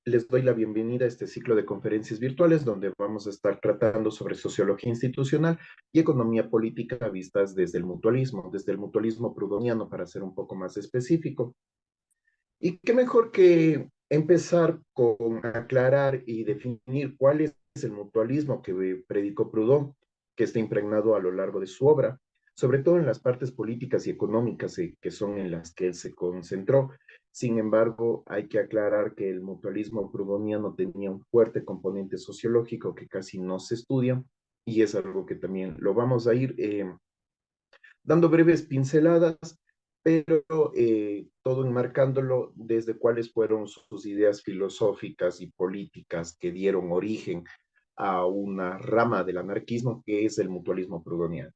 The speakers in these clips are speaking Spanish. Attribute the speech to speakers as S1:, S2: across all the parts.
S1: Les doy la bienvenida a este ciclo de conferencias virtuales donde vamos a estar tratando sobre sociología institucional y economía política vistas desde el mutualismo prudoniano para ser un poco más específico. Y qué mejor que empezar con aclarar y definir cuál es el mutualismo que predicó Proudhon, que está impregnado a lo largo de su obra, sobre todo en las partes políticas y económicas que son en las que él se concentró. Sin embargo, hay que aclarar que el mutualismo proudhoniano tenía un fuerte componente sociológico que casi no se estudia y es algo que también lo vamos a ir dando breves pinceladas, pero todo enmarcándolo desde cuáles fueron sus ideas filosóficas y políticas que dieron origen a una rama del anarquismo que es el mutualismo proudhoniano.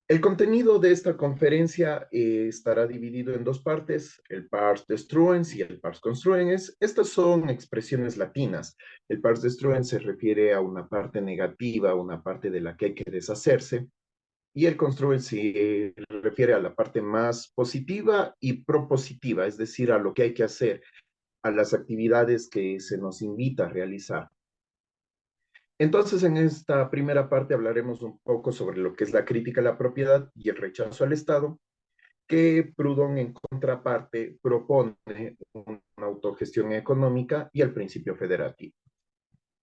S1: El contenido de esta conferencia estará dividido en dos partes, el pars destruens y el pars construens. Estas son expresiones latinas. El pars destruens se refiere a una parte negativa, una parte de la que hay que deshacerse, y el construens se refiere a la parte más positiva y propositiva, es decir, a lo que hay que hacer, a las actividades que se nos invita a realizar. Entonces, en esta primera parte hablaremos un poco sobre lo que es la crítica a la propiedad y el rechazo al Estado, que Proudhon en contraparte propone una autogestión económica y el principio federativo.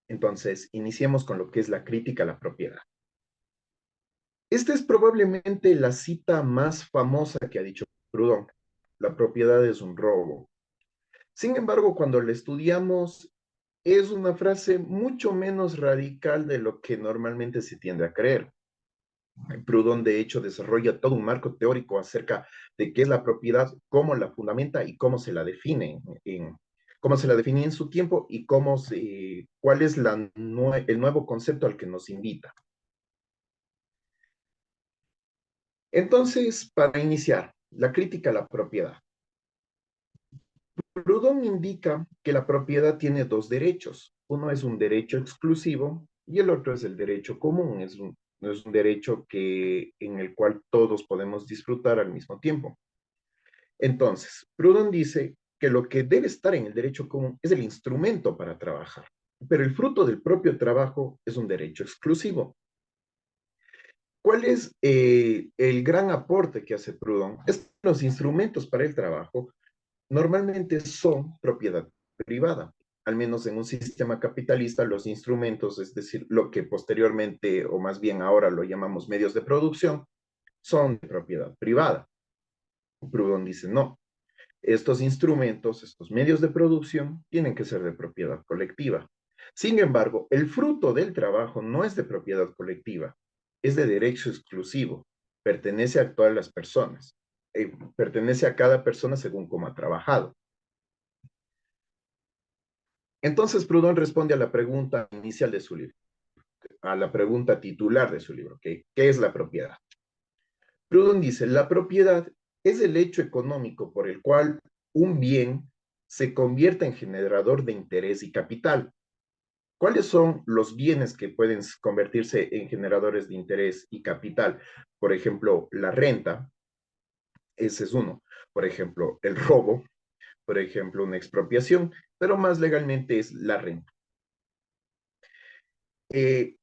S1: Entonces, iniciemos con lo que es la crítica a la propiedad. Esta es probablemente la cita más famosa que ha dicho Proudhon. La propiedad es un robo. Sin embargo, cuando la estudiamos, es una frase mucho menos radical de lo que normalmente se tiende a creer. Proudhon, de hecho, desarrolla todo un marco teórico acerca de qué es la propiedad, cómo la fundamenta y cómo se la define cómo se la define en su tiempo y cuál es el nuevo concepto al que nos invita. Entonces, para iniciar, la crítica a la propiedad. Proudhon indica que la propiedad tiene dos derechos. Uno es un derecho exclusivo y el otro es el derecho común. Es un derecho en el cual todos podemos disfrutar al mismo tiempo. Entonces, Proudhon dice que lo que debe estar en el derecho común es el instrumento para trabajar, pero el fruto del propio trabajo es un derecho exclusivo. ¿Cuál es el gran aporte que hace Proudhon? Es que los instrumentos para el trabajo normalmente son propiedad privada. Al menos en un sistema capitalista, los instrumentos, es decir, lo que posteriormente, o más bien ahora lo llamamos medios de producción, son de propiedad privada. Proudhon dice, no, estos instrumentos, estos medios de producción, tienen que ser de propiedad colectiva. Sin embargo, el fruto del trabajo no es de propiedad colectiva, es de derecho exclusivo, pertenece a todas las personas, pertenece a cada persona según cómo ha trabajado. Entonces, Proudhon responde a la pregunta inicial de su libro, a la pregunta titular de su libro, ¿qué es la propiedad? Proudhon dice, la propiedad es el hecho económico por el cual un bien se convierte en generador de interés y capital. ¿Cuáles son los bienes que pueden convertirse en generadores de interés y capital? Por ejemplo, la renta, ese es uno. Por ejemplo, el robo, por ejemplo, una expropiación, pero más legalmente es la renta. ¿Qué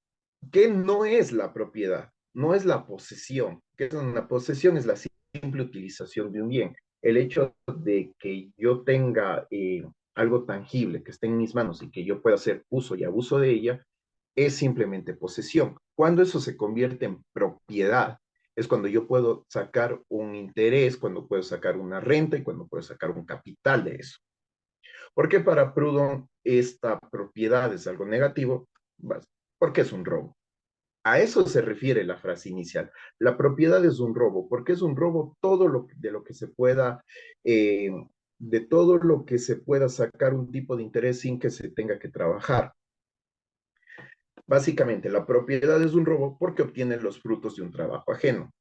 S1: no es la propiedad? No es la posesión. ¿Qué es una posesión? Es la simple utilización de un bien. El hecho de que yo tenga algo tangible que esté en mis manos y que yo pueda hacer uso y abuso de ella es simplemente posesión. Cuando eso se convierte en propiedad, es cuando yo puedo sacar un interés, cuando puedo sacar una renta y cuando puedo sacar un capital de eso. ¿Por qué para Proudhon esta propiedad es algo negativo? Porque es un robo. A eso se refiere la frase inicial. La propiedad es un robo, porque es un robo de lo que se pueda, eh, de todo lo que se pueda sacar un tipo de interés sin que se tenga que trabajar. Básicamente, la propiedad es un robo porque obtiene los frutos de un trabajo ajeno.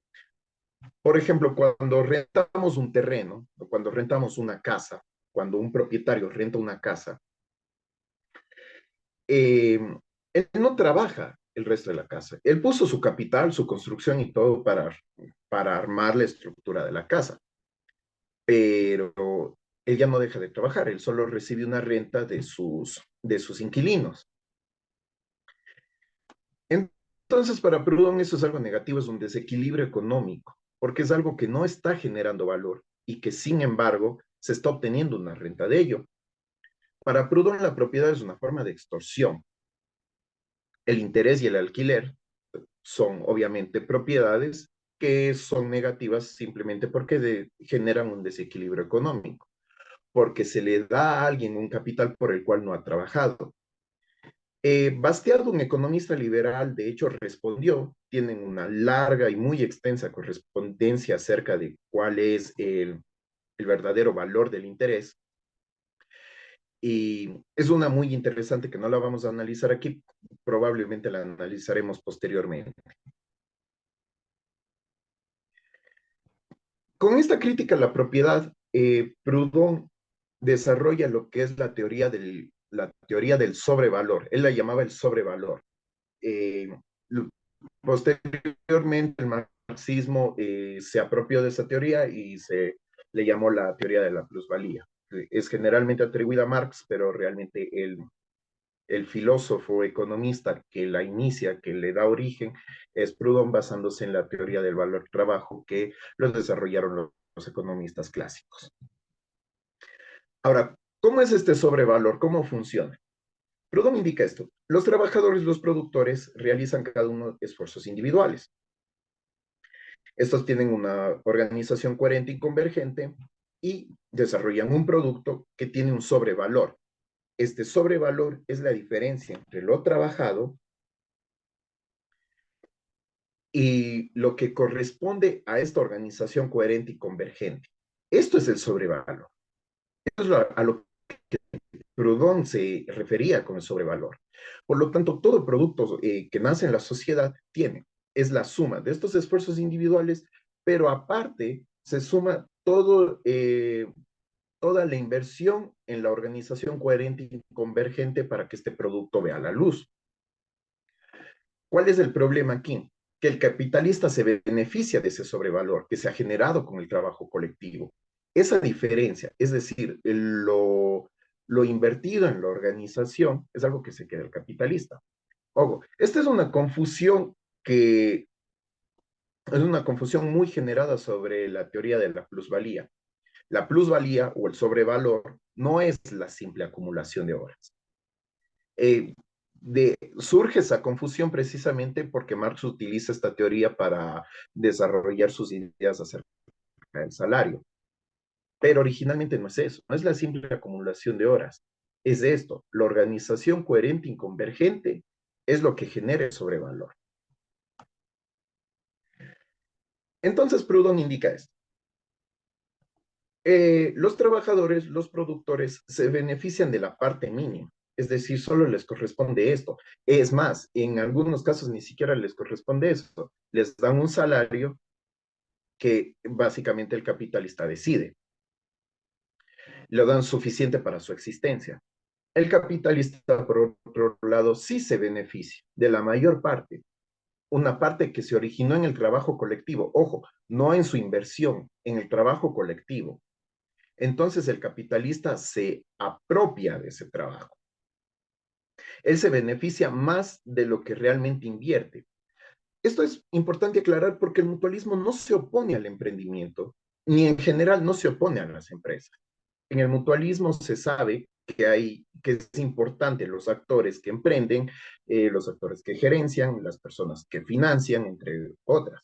S1: Por ejemplo, cuando rentamos un terreno, o cuando rentamos una casa, cuando un propietario renta una casa, eh, él no trabaja el resto de la casa. Él puso su capital, su construcción y todo para armar la estructura de la casa. pero él ya no deja de trabajar, él solo recibe una renta de sus inquilinos. Entonces, para Proudhon eso es algo negativo, es un desequilibrio económico, porque es algo que no está generando valor y que, sin embargo, se está obteniendo una renta de ello. Para Proudhon, la propiedad es una forma de extorsión. El interés y el alquiler son, obviamente, propiedades que son negativas simplemente porque generan un desequilibrio económico, porque se le da a alguien un capital por el cual no ha trabajado. Bastiat, un economista liberal, de hecho respondió, tienen una larga y muy extensa correspondencia acerca de cuál es el verdadero valor del interés. Y es una muy interesante que no la vamos a analizar aquí, probablemente la analizaremos posteriormente. Con esta crítica a la propiedad, Proudhon desarrolla lo que es la teoría del sobrevalor. Él la llamaba el sobrevalor. Eh, Posteriormente, el marxismo se apropió de esa teoría y se le llamó la teoría de la plusvalía. Es generalmente atribuida a Marx, pero realmente el filósofo economista que la inicia, que le da origen, es Proudhon, basándose en la teoría del valor trabajo que los desarrollaron los economistas clásicos. Ahora, ¿cómo es este sobrevalor? ¿Cómo funciona? Proudhon indica esto. Los trabajadores, los productores, realizan cada uno esfuerzos individuales. Estos tienen una organización coherente y convergente y desarrollan un producto que tiene un sobrevalor. Este sobrevalor es la diferencia entre lo trabajado y lo que corresponde a esta organización coherente y convergente. Esto es el sobrevalor. Esto es a lo que Proudhon se refería con el sobrevalor. Por lo tanto, todo producto que nace en la sociedad es la suma de estos esfuerzos individuales, pero aparte se suma toda la inversión en la organización coherente y convergente para que este producto vea la luz. ¿Cuál es el problema aquí? Que el capitalista se beneficia de ese sobrevalor que se ha generado con el trabajo colectivo. Esa diferencia, es decir, lo invertido en la organización, es algo que se queda el capitalista. Ojo, esta es una confusión muy generada sobre la teoría de la plusvalía. La plusvalía o el sobrevalor no es la simple acumulación de horas. Eh, Surge esa confusión precisamente porque Marx utiliza esta teoría para desarrollar sus ideas acerca del salario. Pero originalmente no es eso, no es la simple acumulación de horas. Es esto, la organización coherente y convergente es lo que genera el sobrevalor. Entonces Proudhon indica esto. Los trabajadores, los productores, se benefician de la parte mínima, es decir, solo les corresponde esto. Es más, en algunos casos ni siquiera les corresponde esto. Les dan un salario que básicamente el capitalista decide. Le dan suficiente para su existencia. El capitalista, por otro lado, sí se beneficia de la mayor parte, una parte que se originó en el trabajo colectivo. Ojo, no en su inversión, en el trabajo colectivo. Entonces el capitalista se apropia de ese trabajo. Él se beneficia más de lo que realmente invierte. Esto es importante aclarar porque el mutualismo no se opone al emprendimiento, ni en general no se opone a las empresas. En el mutualismo se sabe que es importante los actores que emprenden, los actores que gerencian, las personas que financian, entre otras.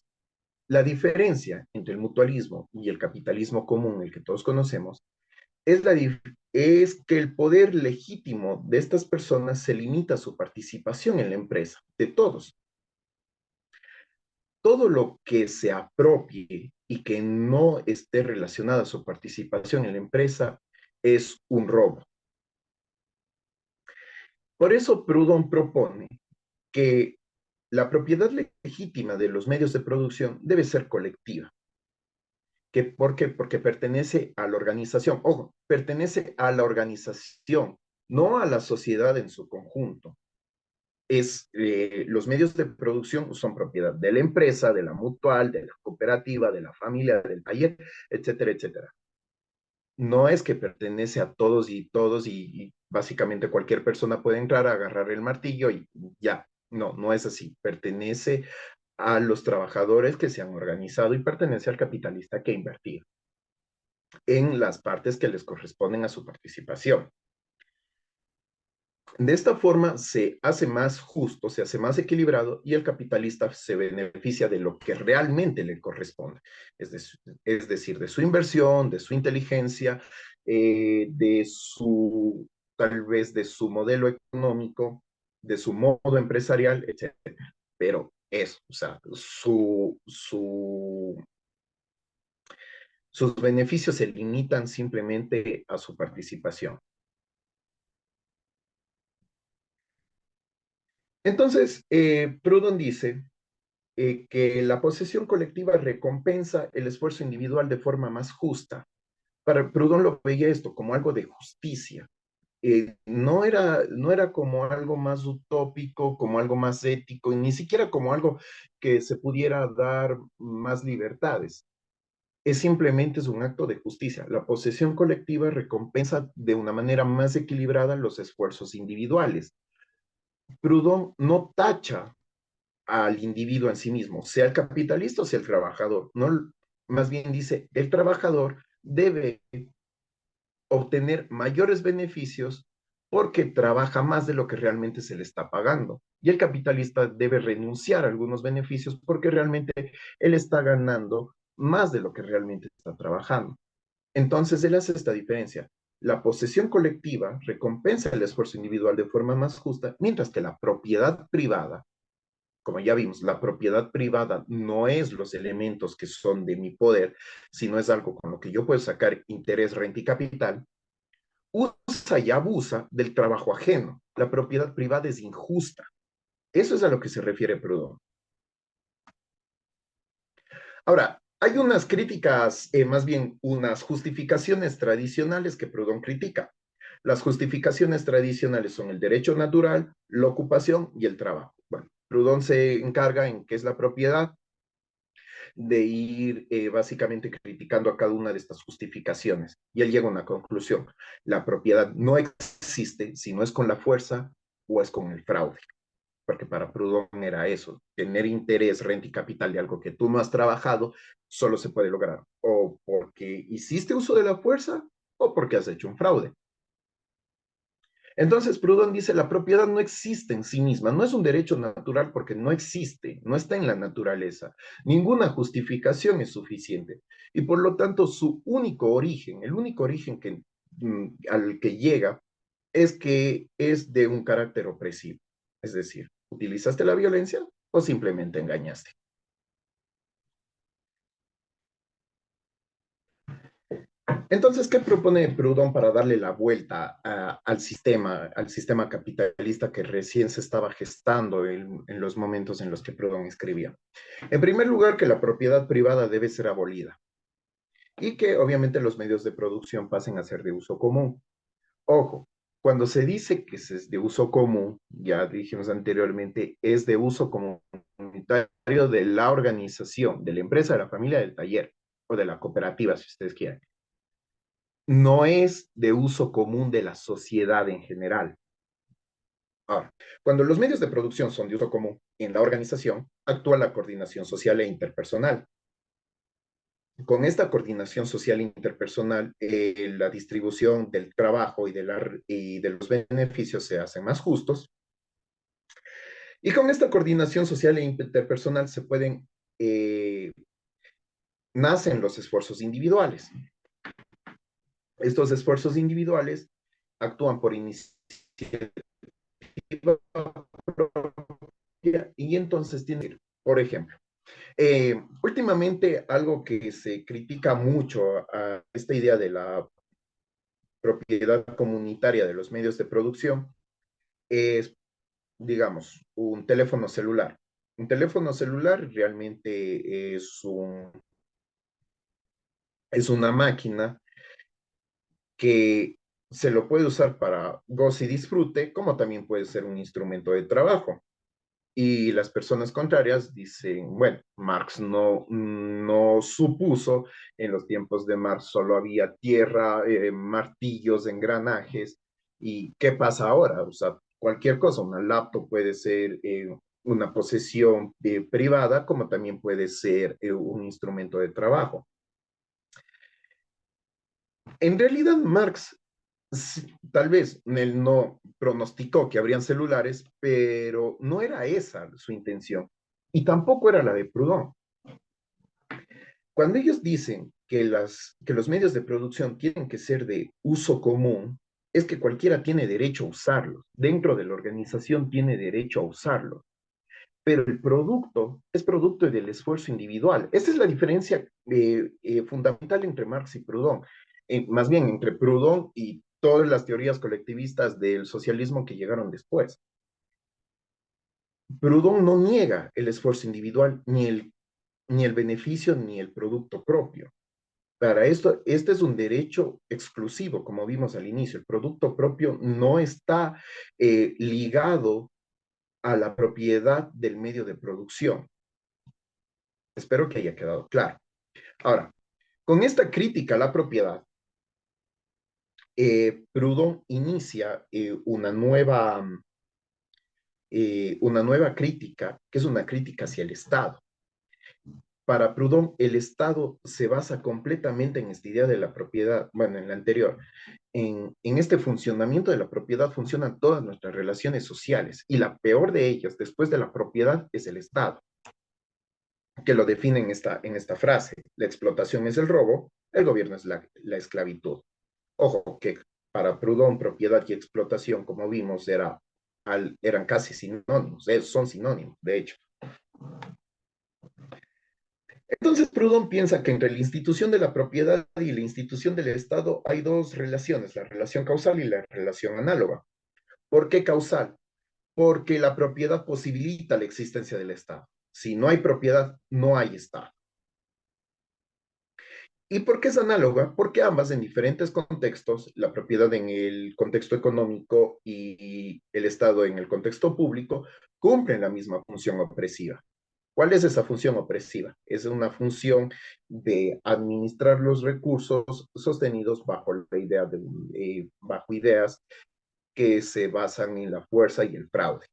S1: La diferencia entre el mutualismo y el capitalismo común, el que todos conocemos, es, es que el poder legítimo de estas personas se limita a su participación en la empresa, de todos. Todo lo que se apropie y que no esté relacionado a su participación en la empresa es un robo. Por eso Proudhon propone que la propiedad legítima de los medios de producción debe ser colectiva. ¿Por qué? Porque pertenece a la organización. Ojo, pertenece a la organización, no a la sociedad en su conjunto. Los medios de producción son propiedad de la empresa, de la mutual, de la cooperativa, de la familia, del taller, etcétera, etcétera. No es que pertenece a todos y todos y básicamente cualquier persona puede entrar a agarrar el martillo y ya. No, no es así. Pertenece a los trabajadores que se han organizado y pertenece al capitalista que ha invertido en las partes que les corresponden a su participación. De esta forma se hace más justo, se hace más equilibrado y el capitalista se beneficia de lo que realmente le corresponde, es decir, de su inversión, de su inteligencia, de su, tal vez de su modelo económico, de su modo empresarial, etcétera. Pero eso, o sea, sus beneficios se limitan simplemente a su participación. Entonces, Proudhon dice que la posesión colectiva recompensa el esfuerzo individual de forma más justa. Para Proudhon lo veía esto como algo de justicia. No era como algo más utópico, como algo más ético, y ni siquiera como algo que se pudiera dar más libertades. Es un acto de justicia. La posesión colectiva recompensa de una manera más equilibrada los esfuerzos individuales. Proudhon no tacha al individuo en sí mismo, sea el capitalista o sea el trabajador. No, más bien dice, el trabajador debe obtener mayores beneficios porque trabaja más de lo que realmente se le está pagando. Y el capitalista debe renunciar a algunos beneficios porque realmente él está ganando más de lo que realmente está trabajando. Entonces, él hace esta diferencia. La posesión colectiva recompensa el esfuerzo individual de forma más justa, mientras que la propiedad privada, como ya vimos, la propiedad privada no es los elementos que son de mi poder, sino es algo con lo que yo puedo sacar interés, renta y capital, usa y abusa del trabajo ajeno. La propiedad privada es injusta. Eso es a lo que se refiere Proudhon. Ahora, hay unas críticas, más bien unas justificaciones tradicionales que Proudhon critica. Las justificaciones tradicionales son el derecho natural, la ocupación y el trabajo. Bueno, Proudhon se encarga en qué es la propiedad, de ir básicamente criticando a cada una de estas justificaciones. Y él llega a una conclusión. La propiedad no existe si no es con la fuerza o es con el fraude. Porque para Proudhon era eso, tener interés, renta y capital de algo que tú no has trabajado, solo se puede lograr o porque hiciste uso de la fuerza o porque has hecho un fraude. Entonces, Proudhon dice, la propiedad no existe en sí misma, no es un derecho natural porque no existe, no está en la naturaleza. Ninguna justificación es suficiente. Y por lo tanto, su único origen, el único origen al que llega, es que es de un carácter opresivo. Es decir, ¿utilizaste la violencia o simplemente engañaste? Entonces, ¿qué propone Proudhon para darle la vuelta al sistema capitalista que recién se estaba gestando en los momentos en los que Proudhon escribía? En primer lugar, que la propiedad privada debe ser abolida y que obviamente los medios de producción pasen a ser de uso común. Ojo, cuando se dice que es de uso común, ya dijimos anteriormente, es de uso comunitario de la organización, de la empresa, de la familia, del taller o de la cooperativa, si ustedes quieren. No es de uso común de la sociedad en general. Ahora, cuando los medios de producción son de uso común en la organización, actúa la coordinación social e interpersonal. Con esta coordinación social e interpersonal, la distribución del trabajo y de los beneficios se hacen más justos. Y con esta coordinación social e interpersonal eh, nacen los esfuerzos individuales. Estos esfuerzos individuales actúan por iniciativa y entonces tiene, por ejemplo, últimamente algo que se critica mucho a esta idea de la propiedad comunitaria de los medios de producción es, digamos, un teléfono celular. Un teléfono celular realmente es una máquina que se lo puede usar para goce y disfrute, como también puede ser un instrumento de trabajo. Y las personas contrarias dicen, bueno, Marx no supuso, en los tiempos de Marx solo había tierra, martillos, engranajes, ¿y qué pasa ahora? O sea, cualquier cosa, una laptop puede ser una posesión privada, como también puede ser un instrumento de trabajo. En realidad, Marx tal vez él no pronosticó que habrían celulares, pero no era esa su intención. Y tampoco era la de Proudhon. Cuando ellos dicen que los medios de producción tienen que ser de uso común, es que cualquiera tiene derecho a usarlos. Dentro de la organización tiene derecho a usarlos. Pero el producto es producto del esfuerzo individual. Esa es la diferencia fundamental entre Marx y Proudhon. Más bien entre Proudhon y todas las teorías colectivistas del socialismo que llegaron después. Proudhon no niega el esfuerzo individual, ni el beneficio, ni el producto propio. Para esto, este es un derecho exclusivo, como vimos al inicio. El producto propio no está ligado a la propiedad del medio de producción. Espero que haya quedado claro. Ahora, con esta crítica a la propiedad, Proudhon inicia una nueva crítica, que es una crítica hacia el Estado. Para Proudhon, el Estado se basa completamente en esta idea de la propiedad, bueno, en la anterior. En este funcionamiento de la propiedad funcionan todas nuestras relaciones sociales y la peor de ellas, después de la propiedad, es el Estado, que lo define en esta frase. La explotación es el robo, el gobierno es la esclavitud. Ojo, que para Proudhon, propiedad y explotación, como vimos, eran casi sinónimos, son sinónimos, de hecho. Entonces, Proudhon piensa que entre la institución de la propiedad y la institución del Estado hay dos relaciones, la relación causal y la relación análoga. ¿Por qué causal? Porque la propiedad posibilita la existencia del Estado. Si no hay propiedad, no hay Estado. ¿Y por qué es análoga? Porque ambas en diferentes contextos, la propiedad en el contexto económico y el Estado en el contexto público, cumplen la misma función opresiva. ¿Cuál es esa función opresiva? Es una función de administrar los recursos sostenidos bajo la idea bajo ideas que se basan en la fuerza y el fraude.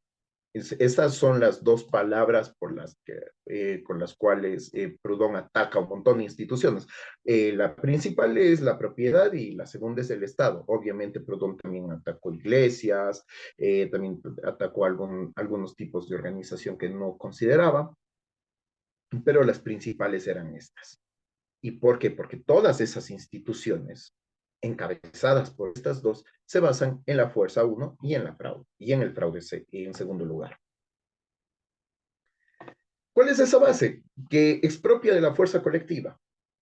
S1: Estas son las dos palabras con las cuales Proudhon ataca a un montón de instituciones. La principal es la propiedad y la segunda es el Estado. Obviamente Proudhon también atacó iglesias, también atacó algunos tipos de organización que no consideraba, pero las principales eran estas. ¿Y por qué? Porque todas esas instituciones encabezadas por estas dos se basan en la fuerza uno y en la fraude, y en el fraude en segundo lugar. ¿Cuál es esa base? Que expropia de la fuerza colectiva.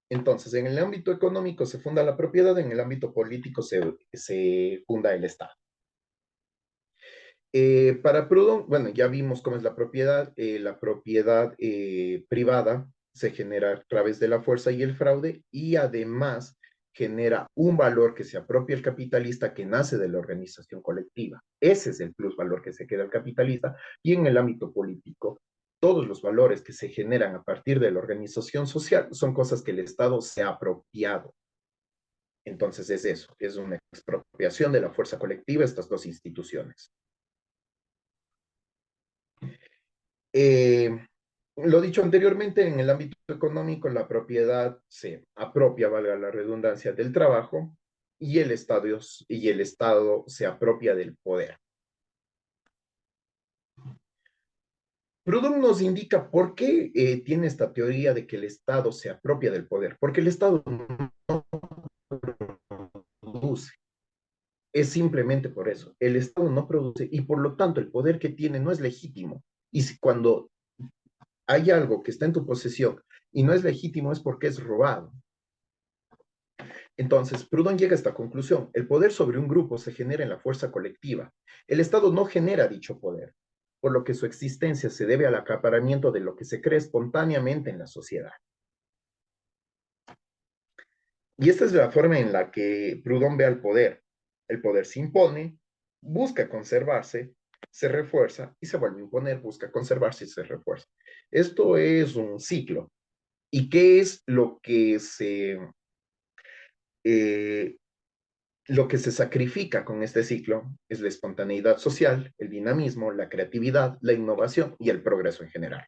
S1: Entonces, en el ámbito económico se funda la propiedad, en el ámbito político se funda el Estado. Para Proudhon, bueno, ya vimos cómo es la propiedad privada se genera a través de la fuerza y el fraude y además genera un valor que se apropia el capitalista que nace de la organización colectiva. Ese es el plusvalor que se queda el capitalista y en el ámbito político, todos los valores que se generan a partir de la organización social son cosas que el Estado se ha apropiado. Entonces es eso, es una expropiación de la fuerza colectiva estas dos instituciones. Eh, lo dicho anteriormente, en el ámbito económico, la propiedad se apropia, valga la redundancia, del trabajo y el Estado se apropia del poder. Proudhon nos indica por qué tiene esta teoría de que el Estado se apropia del poder, porque el Estado no produce. Es simplemente por eso. El Estado no produce y por lo tanto el poder que tiene no es legítimo. Y si cuando hay algo que está en tu posesión y no es legítimo es porque es robado. Entonces, Proudhon llega a esta conclusión. El poder sobre un grupo se genera en la fuerza colectiva. El Estado no genera dicho poder, por lo que su existencia se debe al acaparamiento de lo que se cree espontáneamente en la sociedad. Y esta es la forma en la que Proudhon ve al poder. El poder se impone, busca conservarse, se refuerza y se vuelve a imponer, busca conservarse y se refuerza. Esto es un ciclo. ¿Y qué es eh, lo que se sacrifica con este ciclo? Es la espontaneidad social, el dinamismo, la creatividad, la innovación y el progreso en general.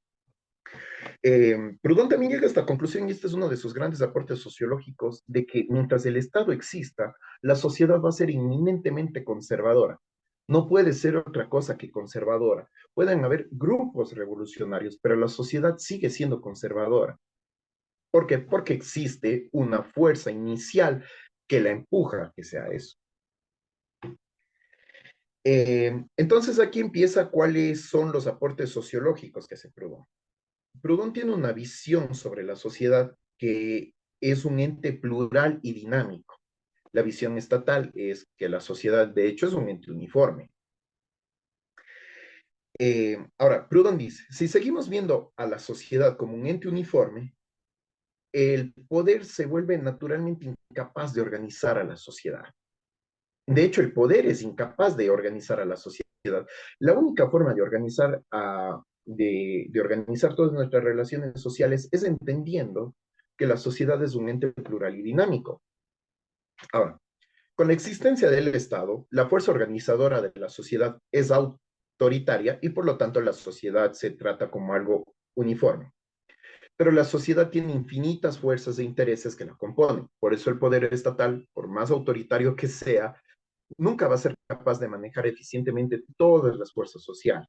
S1: Proudhon también llega a esta conclusión, y este es uno de sus grandes aportes sociológicos, de que mientras el Estado exista, la sociedad va a ser inminentemente conservadora. No puede ser otra cosa que conservadora. Pueden haber grupos revolucionarios, pero la sociedad sigue siendo conservadora. ¿Por qué? Porque existe una fuerza inicial que la empuja a que sea eso. Entonces aquí empieza cuáles son los aportes sociológicos que hace Proudhon. Proudhon tiene una visión sobre la sociedad que es un ente plural y dinámico. La visión estatal es que la sociedad, de hecho, es un ente uniforme. Ahora, Proudhon dice, si seguimos viendo a la sociedad como un ente uniforme, el poder se vuelve naturalmente incapaz de organizar a la sociedad. De hecho, el poder es incapaz de organizar a la sociedad. La única forma de de organizar todas nuestras relaciones sociales es entendiendo que la sociedad es un ente plural y dinámico. Ahora, con la existencia del Estado, la fuerza organizadora de la sociedad es autoritaria y por lo tanto la sociedad se trata como algo uniforme. Pero la sociedad tiene infinitas fuerzas e intereses que la componen. Por eso el poder estatal, por más autoritario que sea, nunca va a ser capaz de manejar eficientemente todas las fuerzas sociales.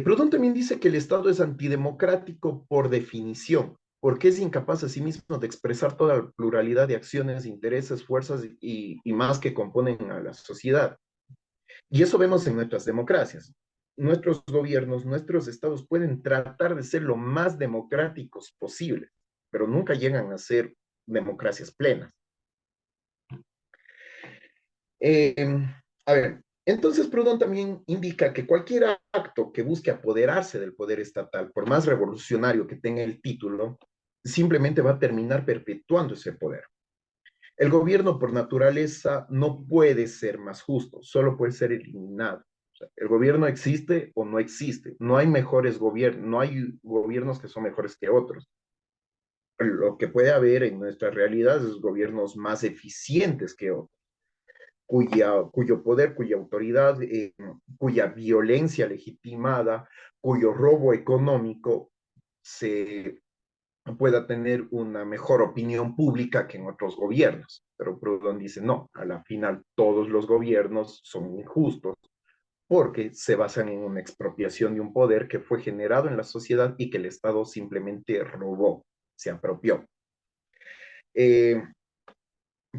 S1: Proudhon también dice que el Estado es antidemocrático por definición, porque es incapaz a sí mismo de expresar toda la pluralidad de acciones, intereses, fuerzas y más que componen a la sociedad. Y eso vemos en nuestras democracias. Nuestros gobiernos, nuestros estados pueden tratar de ser lo más democráticos posible, pero nunca llegan a ser democracias plenas. Eh, a ver, entonces Proudhon también indica que cualquier acto que busque apoderarse del poder estatal, por más revolucionario que tenga el título, simplemente va a terminar perpetuando ese poder. El gobierno por naturaleza no puede ser más justo, solo puede ser eliminado. O sea, el gobierno existe o no existe. No hay mejores gobiernos, no hay gobiernos que son mejores que otros. Lo que puede haber en nuestra realidad es gobiernos más eficientes que otros cuyo poder, cuya autoridad, cuya violencia legitimada, cuyo robo económico se pueda tener una mejor opinión pública que en otros gobiernos. Pero Proudhon dice, no, a la final todos los gobiernos son injustos porque se basan en una expropiación de un poder que fue generado en la sociedad y que el Estado simplemente robó, se apropió. Eh,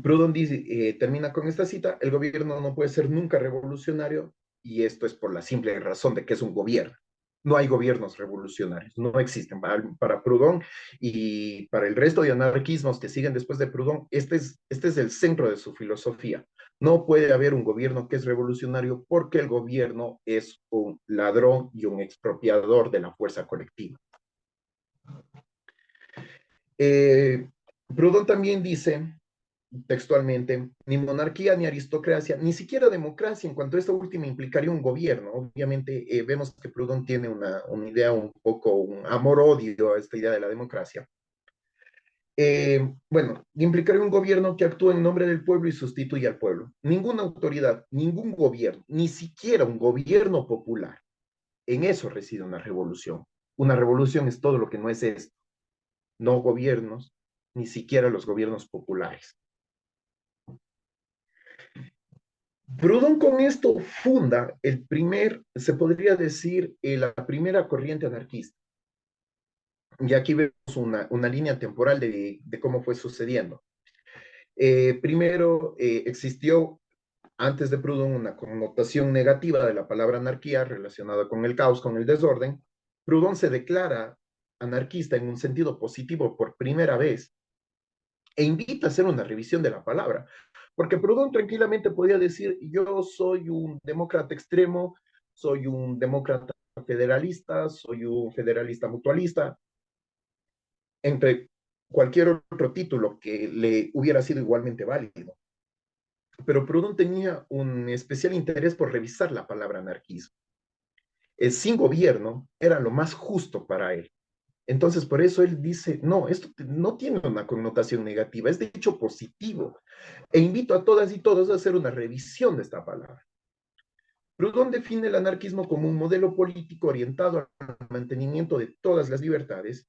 S1: Proudhon dice, termina con esta cita, el gobierno no puede ser nunca revolucionario y esto es por la simple razón de que es un gobierno. No hay gobiernos revolucionarios, no existen. Para Proudhon y para el resto de anarquismos que siguen después de Proudhon, este es el centro de su filosofía. No puede haber un gobierno que es revolucionario porque el gobierno es un ladrón y un expropiador de la fuerza colectiva. Eh, Proudhon también dice textualmente, ni monarquía, ni aristocracia, ni siquiera democracia, en cuanto a esta última implicaría un gobierno. Obviamente vemos que Proudhon tiene una idea un poco, un amor-odio a esta idea de la democracia. Bueno, implicaría un gobierno que actúe en nombre del pueblo y sustituya al pueblo. Ninguna autoridad, ningún gobierno, ni siquiera un gobierno popular. En eso reside una revolución. Una revolución es todo lo que no es esto. No gobiernos, ni siquiera los gobiernos populares. Proudhon con esto funda se podría decir, la primera corriente anarquista. Y aquí vemos una línea temporal de cómo fue sucediendo. Primero, existió antes de Proudhon una connotación negativa de la palabra anarquía relacionada con el caos, con el desorden. Proudhon se declara anarquista en un sentido positivo por primera vez e invita a hacer una revisión de la palabra. Porque Proudhon tranquilamente podía decir, yo soy un demócrata extremo, soy un demócrata federalista, soy un federalista mutualista, entre cualquier otro título que le hubiera sido igualmente válido. pero Proudhon tenía un especial interés por revisar la palabra anarquismo. El sin gobierno era lo más justo para él. Entonces, por eso él dice, no, esto no tiene una connotación negativa, es de hecho positivo. E invito a todas y todos a hacer una revisión de esta palabra. Proudhon define el anarquismo como un modelo político orientado al mantenimiento de todas las libertades.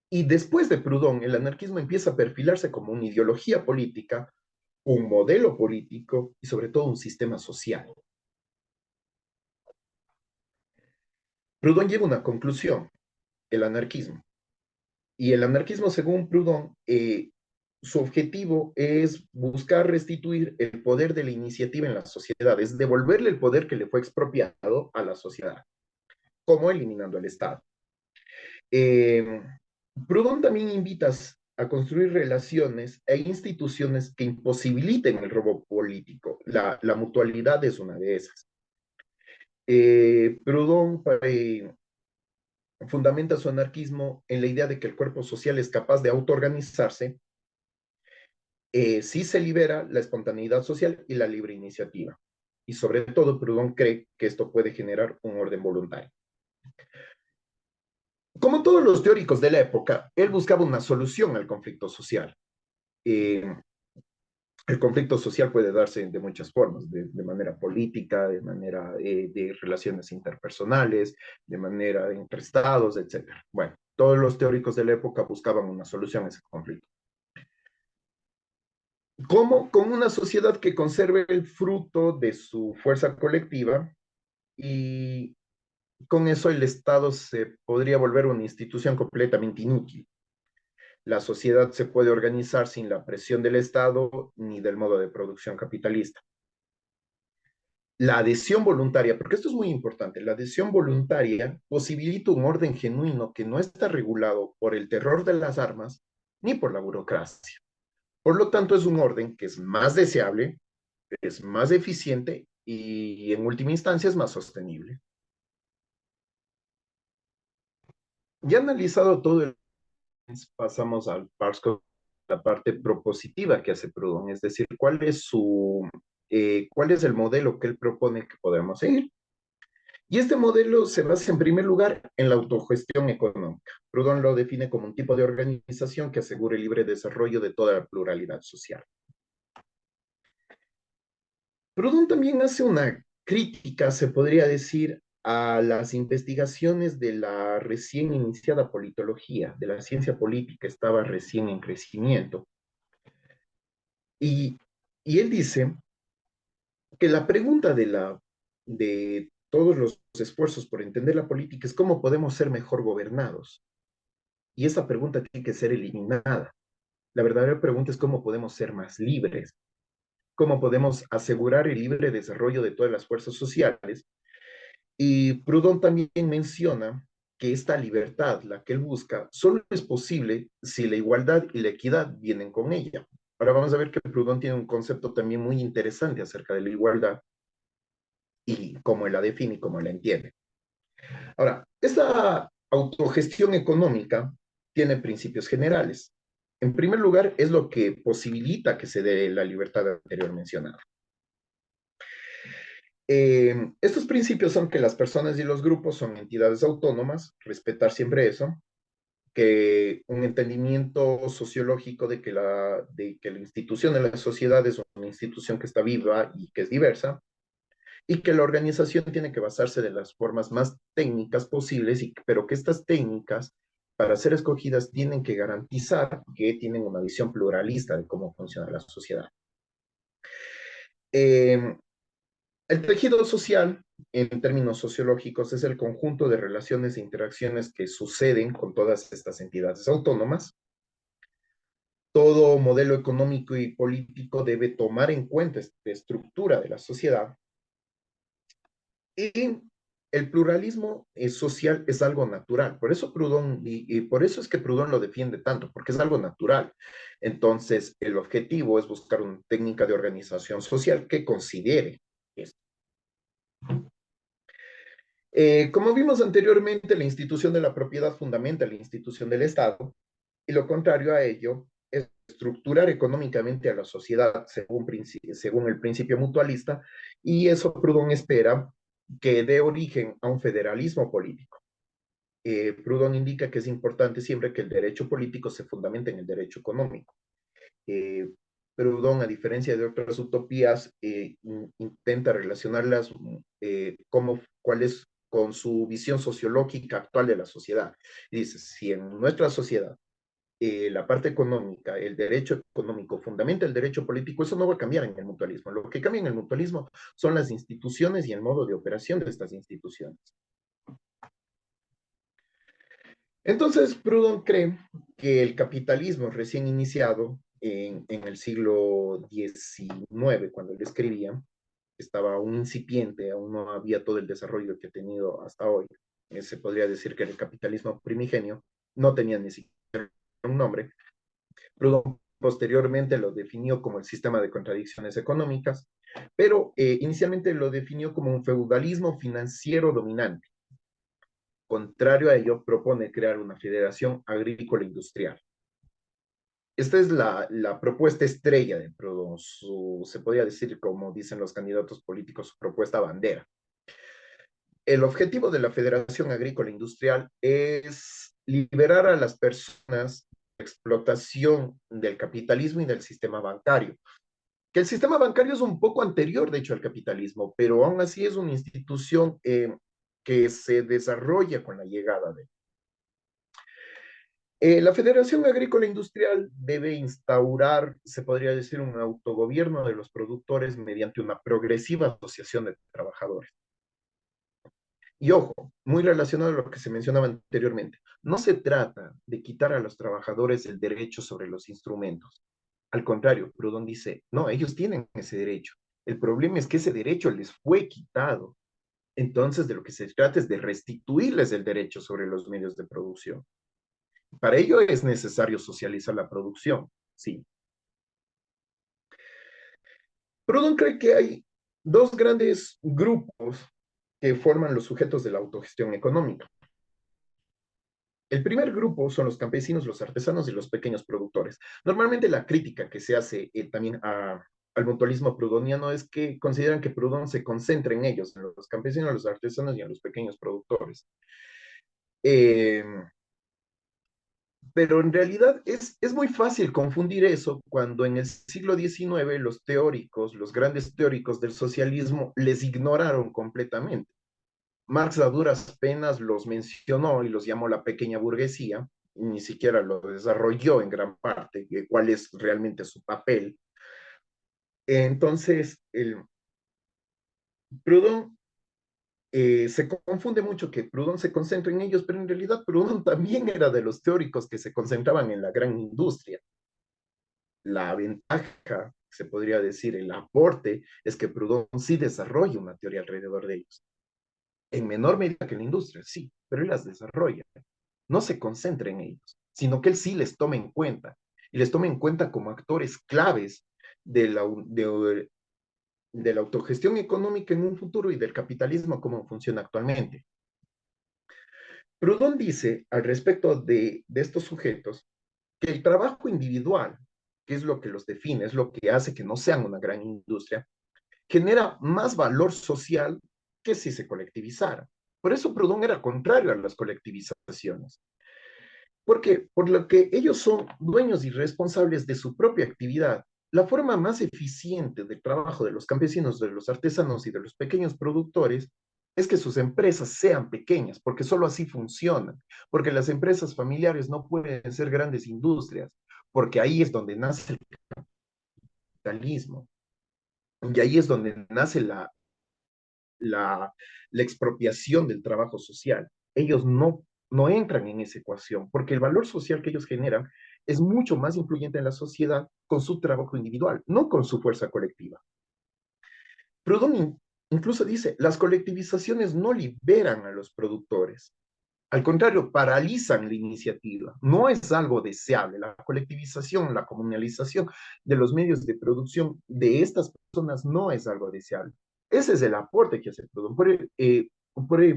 S1: Y después de Proudhon, el anarquismo empieza a perfilarse como una ideología política, un modelo político y sobre todo un sistema social. Proudhon llega a una conclusión, el anarquismo. Y el anarquismo, según Proudhon, su objetivo es buscar restituir el poder de la iniciativa en la sociedad, es devolverle el poder que le fue expropiado a la sociedad, como eliminando el Estado. Eh, Proudhon también invita a construir relaciones e instituciones que imposibiliten el robo político. La mutualidad es una de esas. Proudhon fundamenta su anarquismo en la idea de que el cuerpo social es capaz de autoorganizarse si se libera la espontaneidad social y la libre iniciativa. Y sobre todo, Proudhon cree que esto puede generar un orden voluntario. Como todos los teóricos de la época, él buscaba una solución al conflicto social. Eh, el conflicto social puede darse de muchas formas, de manera política, de manera de relaciones interpersonales, de manera entre estados, etcétera. Bueno, todos los teóricos de la época buscaban una solución a ese conflicto. ¿Cómo? Con una sociedad que conserve el fruto de su fuerza colectiva y con eso el Estado se podría volver una institución completamente inútil. La sociedad se puede organizar sin la presión del Estado ni del modo de producción capitalista. La adhesión voluntaria, porque esto es muy importante, la adhesión voluntaria posibilita un orden genuino que no está regulado por el terror de las armas ni por la burocracia. Por lo tanto, es un orden que es más deseable, es más eficiente y en última instancia es más sostenible. Ya analizado todo el pasamos al Parsco, la parte propositiva que hace Proudhon, es decir, cuál es el modelo que él propone que podemos seguir. Y este modelo se basa en primer lugar en la autogestión económica. Proudhon lo define como un tipo de organización que asegure el libre desarrollo de toda la pluralidad social. Proudhon también hace una crítica, se podría decir, a las investigaciones de la recién iniciada politología, de la ciencia política, estaba recién en crecimiento. Y, y él dice que la pregunta de todos los esfuerzos por entender la política es cómo podemos ser mejor gobernados. Y esa pregunta tiene que ser eliminada. La verdadera pregunta es cómo podemos ser más libres, cómo podemos asegurar el libre desarrollo de todas las fuerzas sociales. Y Proudhon también menciona que esta libertad, la que él busca, solo es posible si la igualdad y la equidad vienen con ella. Ahora vamos a ver que Proudhon tiene un concepto también muy interesante acerca de la igualdad y cómo él la define y cómo la entiende. Ahora, esta autogestión económica tiene principios generales. En primer lugar, es lo que posibilita que se dé la libertad anterior mencionada. Estos principios son que las personas y los grupos son entidades autónomas, respetar siempre eso, que un entendimiento sociológico de que la institución de la sociedad es una institución que está viva y que es diversa, y que la organización tiene que basarse de las formas más técnicas posibles, pero que estas técnicas, para ser escogidas, tienen que garantizar que tienen una visión pluralista de cómo funciona la sociedad. Eh, el tejido social, en términos sociológicos, es el conjunto de relaciones e interacciones que suceden con todas estas entidades autónomas. Todo modelo económico y político debe tomar en cuenta esta estructura de la sociedad. Y el pluralismo social es algo natural. Por eso Proudhon, y por eso es que Proudhon lo defiende tanto, porque es algo natural. Entonces, el objetivo es buscar una técnica de organización social que considere esto. Como vimos anteriormente, la institución de la propiedad fundamenta la institución del Estado, y lo contrario a ello es estructurar económicamente a la sociedad según el principio mutualista, y eso Proudhon espera que dé origen a un federalismo político. Proudhon indica que es importante siempre que el derecho político se fundamente en el derecho económico. Eh, Proudhon, a diferencia de otras utopías, intenta relacionarlas cuál es con su visión sociológica actual de la sociedad. Y dice, si en nuestra sociedad la parte económica, el derecho económico fundamenta el derecho político, eso no va a cambiar en el mutualismo. Lo que cambia en el mutualismo son las instituciones y el modo de operación de estas instituciones. Entonces, Proudhon cree que el capitalismo recién iniciado en el siglo XIX, cuando él escribía, estaba aún incipiente, aún no había todo el desarrollo que ha tenido hasta hoy. Se podría decir que el capitalismo primigenio no tenía ni siquiera un nombre. Proudhon posteriormente lo definió como el sistema de contradicciones económicas, pero inicialmente lo definió como un feudalismo financiero dominante. Contrario a ello, propone crear una federación agrícola industrial. Esta es la propuesta estrella de Proudhon, se podría decir, como dicen los candidatos políticos, su propuesta bandera. El objetivo de la Federación Agrícola Industrial es liberar a las personas de la explotación del capitalismo y del sistema bancario. Que el sistema bancario es un poco anterior, de hecho, al capitalismo, pero aún así es una institución que se desarrolla con la llegada de la Federación Agrícola Industrial debe instaurar, se podría decir, un autogobierno de los productores mediante una progresiva asociación de trabajadores. Y ojo, muy relacionado a lo que se mencionaba anteriormente, no se trata de quitar a los trabajadores el derecho sobre los instrumentos. Al contrario, Proudhon dice, no, ellos tienen ese derecho. El problema es que ese derecho les fue quitado. Entonces, de lo que se trata es de restituirles el derecho sobre los medios de producción. Para ello es necesario socializar la producción, sí. Proudhon cree que hay dos grandes grupos que forman los sujetos de la autogestión económica. El primer grupo son los campesinos, los artesanos y los pequeños productores. Normalmente la crítica que se hace también al mutualismo proudhoniano es que consideran que Proudhon se concentra en ellos, en los campesinos, los artesanos y en los pequeños productores. Eh, Pero en realidad es muy fácil confundir eso cuando en el siglo XIX los teóricos, los grandes teóricos del socialismo, les ignoraron completamente. Marx a duras penas los mencionó y los llamó la pequeña burguesía, ni siquiera lo desarrolló en gran parte, cuál es realmente su papel. Entonces, Proudhon se confunde mucho que Proudhon se concentra en ellos, pero en realidad Proudhon también era de los teóricos que se concentraban en la gran industria. La ventaja, se podría decir, el aporte, es que Proudhon sí desarrolla una teoría alrededor de ellos. En menor medida que la industria, sí, pero él las desarrolla. No se concentra en ellos, sino que él sí les toma en cuenta. Y les toma en cuenta como actores claves de la autogestión económica en un futuro y del capitalismo como funciona actualmente. Proudhon dice al respecto de estos sujetos que el trabajo individual, que es lo que los define, es lo que hace que no sean una gran industria, genera más valor social que si se colectivizara. Por eso Proudhon era contrario a las colectivizaciones. Porque por lo que ellos son dueños y responsables de su propia actividad, la forma más eficiente de trabajo de los campesinos, de los artesanos y de los pequeños productores es que sus empresas sean pequeñas, porque solo así funcionan, porque las empresas familiares no pueden ser grandes industrias, porque ahí es donde nace el capitalismo y ahí es donde nace la expropiación del trabajo social. Ellos no entran en esa ecuación, porque el valor social que ellos generan es mucho más influyente en la sociedad con su trabajo individual, no con su fuerza colectiva. Proudhon incluso dice, las colectivizaciones no liberan a los productores, al contrario, paralizan la iniciativa. No es algo deseable. La colectivización, la comunalización de los medios de producción de estas personas no es algo deseable. Ese es el aporte que hace Proudhon.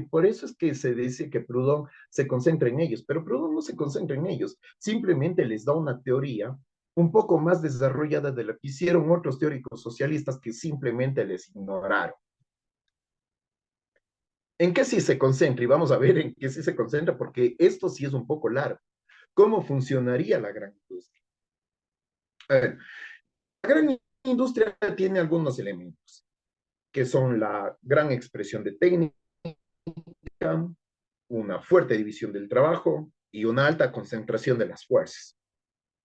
S1: Por eso es que se dice que Proudhon se concentra en ellos, pero Proudhon no se concentra en ellos, simplemente les da una teoría un poco más desarrollada de lo que hicieron otros teóricos socialistas que simplemente les ignoraron. ¿En qué sí se concentra? Y vamos a ver en qué sí se concentra, porque esto sí es un poco largo. ¿Cómo funcionaría la gran industria? A ver, la gran industria tiene algunos elementos, que son la gran expresión de técnica, una fuerte división del trabajo y una alta concentración de las fuerzas.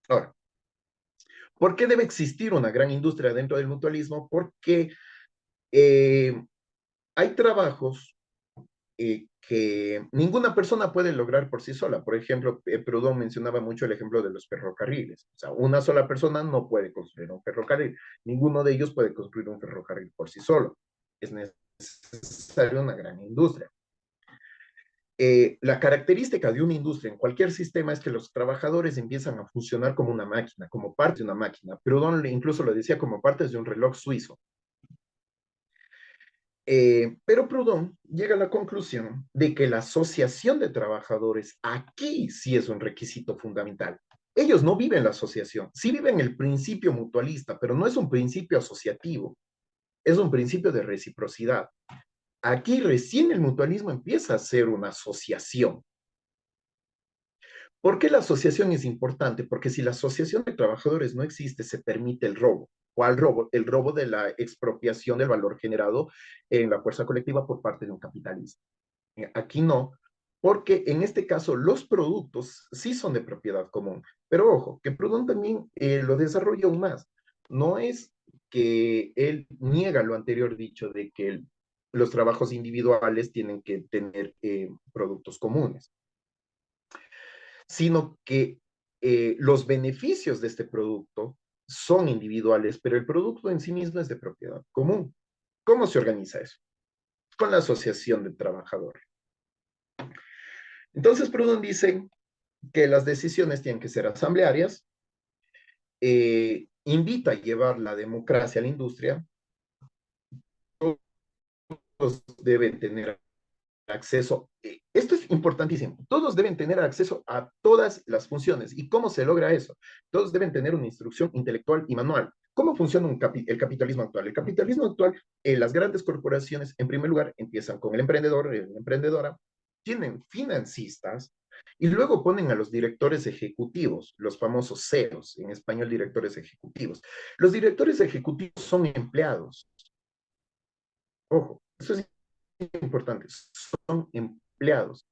S1: Ahora, ¿por qué debe existir una gran industria dentro del mutualismo? Porque eh, hay trabajos que ninguna persona puede lograr por sí sola. Por ejemplo, Proudhon mencionaba mucho el ejemplo de los ferrocarriles. O sea, una sola persona no puede construir un ferrocarril. Ninguno de ellos puede construir un ferrocarril por sí solo. Es necesaria una gran industria. La característica de una industria en cualquier sistema es que los trabajadores empiezan a funcionar como una máquina, como parte de una máquina. Proudhon incluso lo decía como partes de un reloj suizo. Pero Proudhon llega a la conclusión de que la asociación de trabajadores aquí sí es un requisito fundamental. Ellos no viven la asociación, sí viven el principio mutualista, pero no es un principio asociativo, es un principio de reciprocidad. Aquí recién el mutualismo empieza a ser una asociación. ¿Por qué la asociación es importante? Porque si la asociación de trabajadores no existe, se permite el robo. ¿Cuál robo? El robo de la expropiación del valor generado en la fuerza colectiva por parte de un capitalista. Aquí no, porque en este caso los productos sí son de propiedad común. Pero ojo, que Proudhon también lo desarrolla aún más. No es que él niega lo anterior dicho de que los trabajos individuales tienen que tener productos comunes, sino que los beneficios de este producto son individuales, pero el producto en sí mismo es de propiedad común. ¿Cómo se organiza eso? Con la asociación de trabajadores. Entonces, Proudhon dice que las decisiones tienen que ser asamblearias, invita a llevar la democracia a la industria, todos deben tener acceso, esto es importantísimo, todos deben tener acceso a todas las funciones. ¿Y cómo se logra eso? Todos deben tener una instrucción intelectual y manual. ¿Cómo funciona el capitalismo actual? El capitalismo actual, las grandes corporaciones, en primer lugar, empiezan con el emprendedor, la emprendedora, tienen financistas y luego ponen a los directores ejecutivos, los famosos CEOs, en español directores ejecutivos. Los directores ejecutivos son empleados. Ojo, eso es importante, son empleados.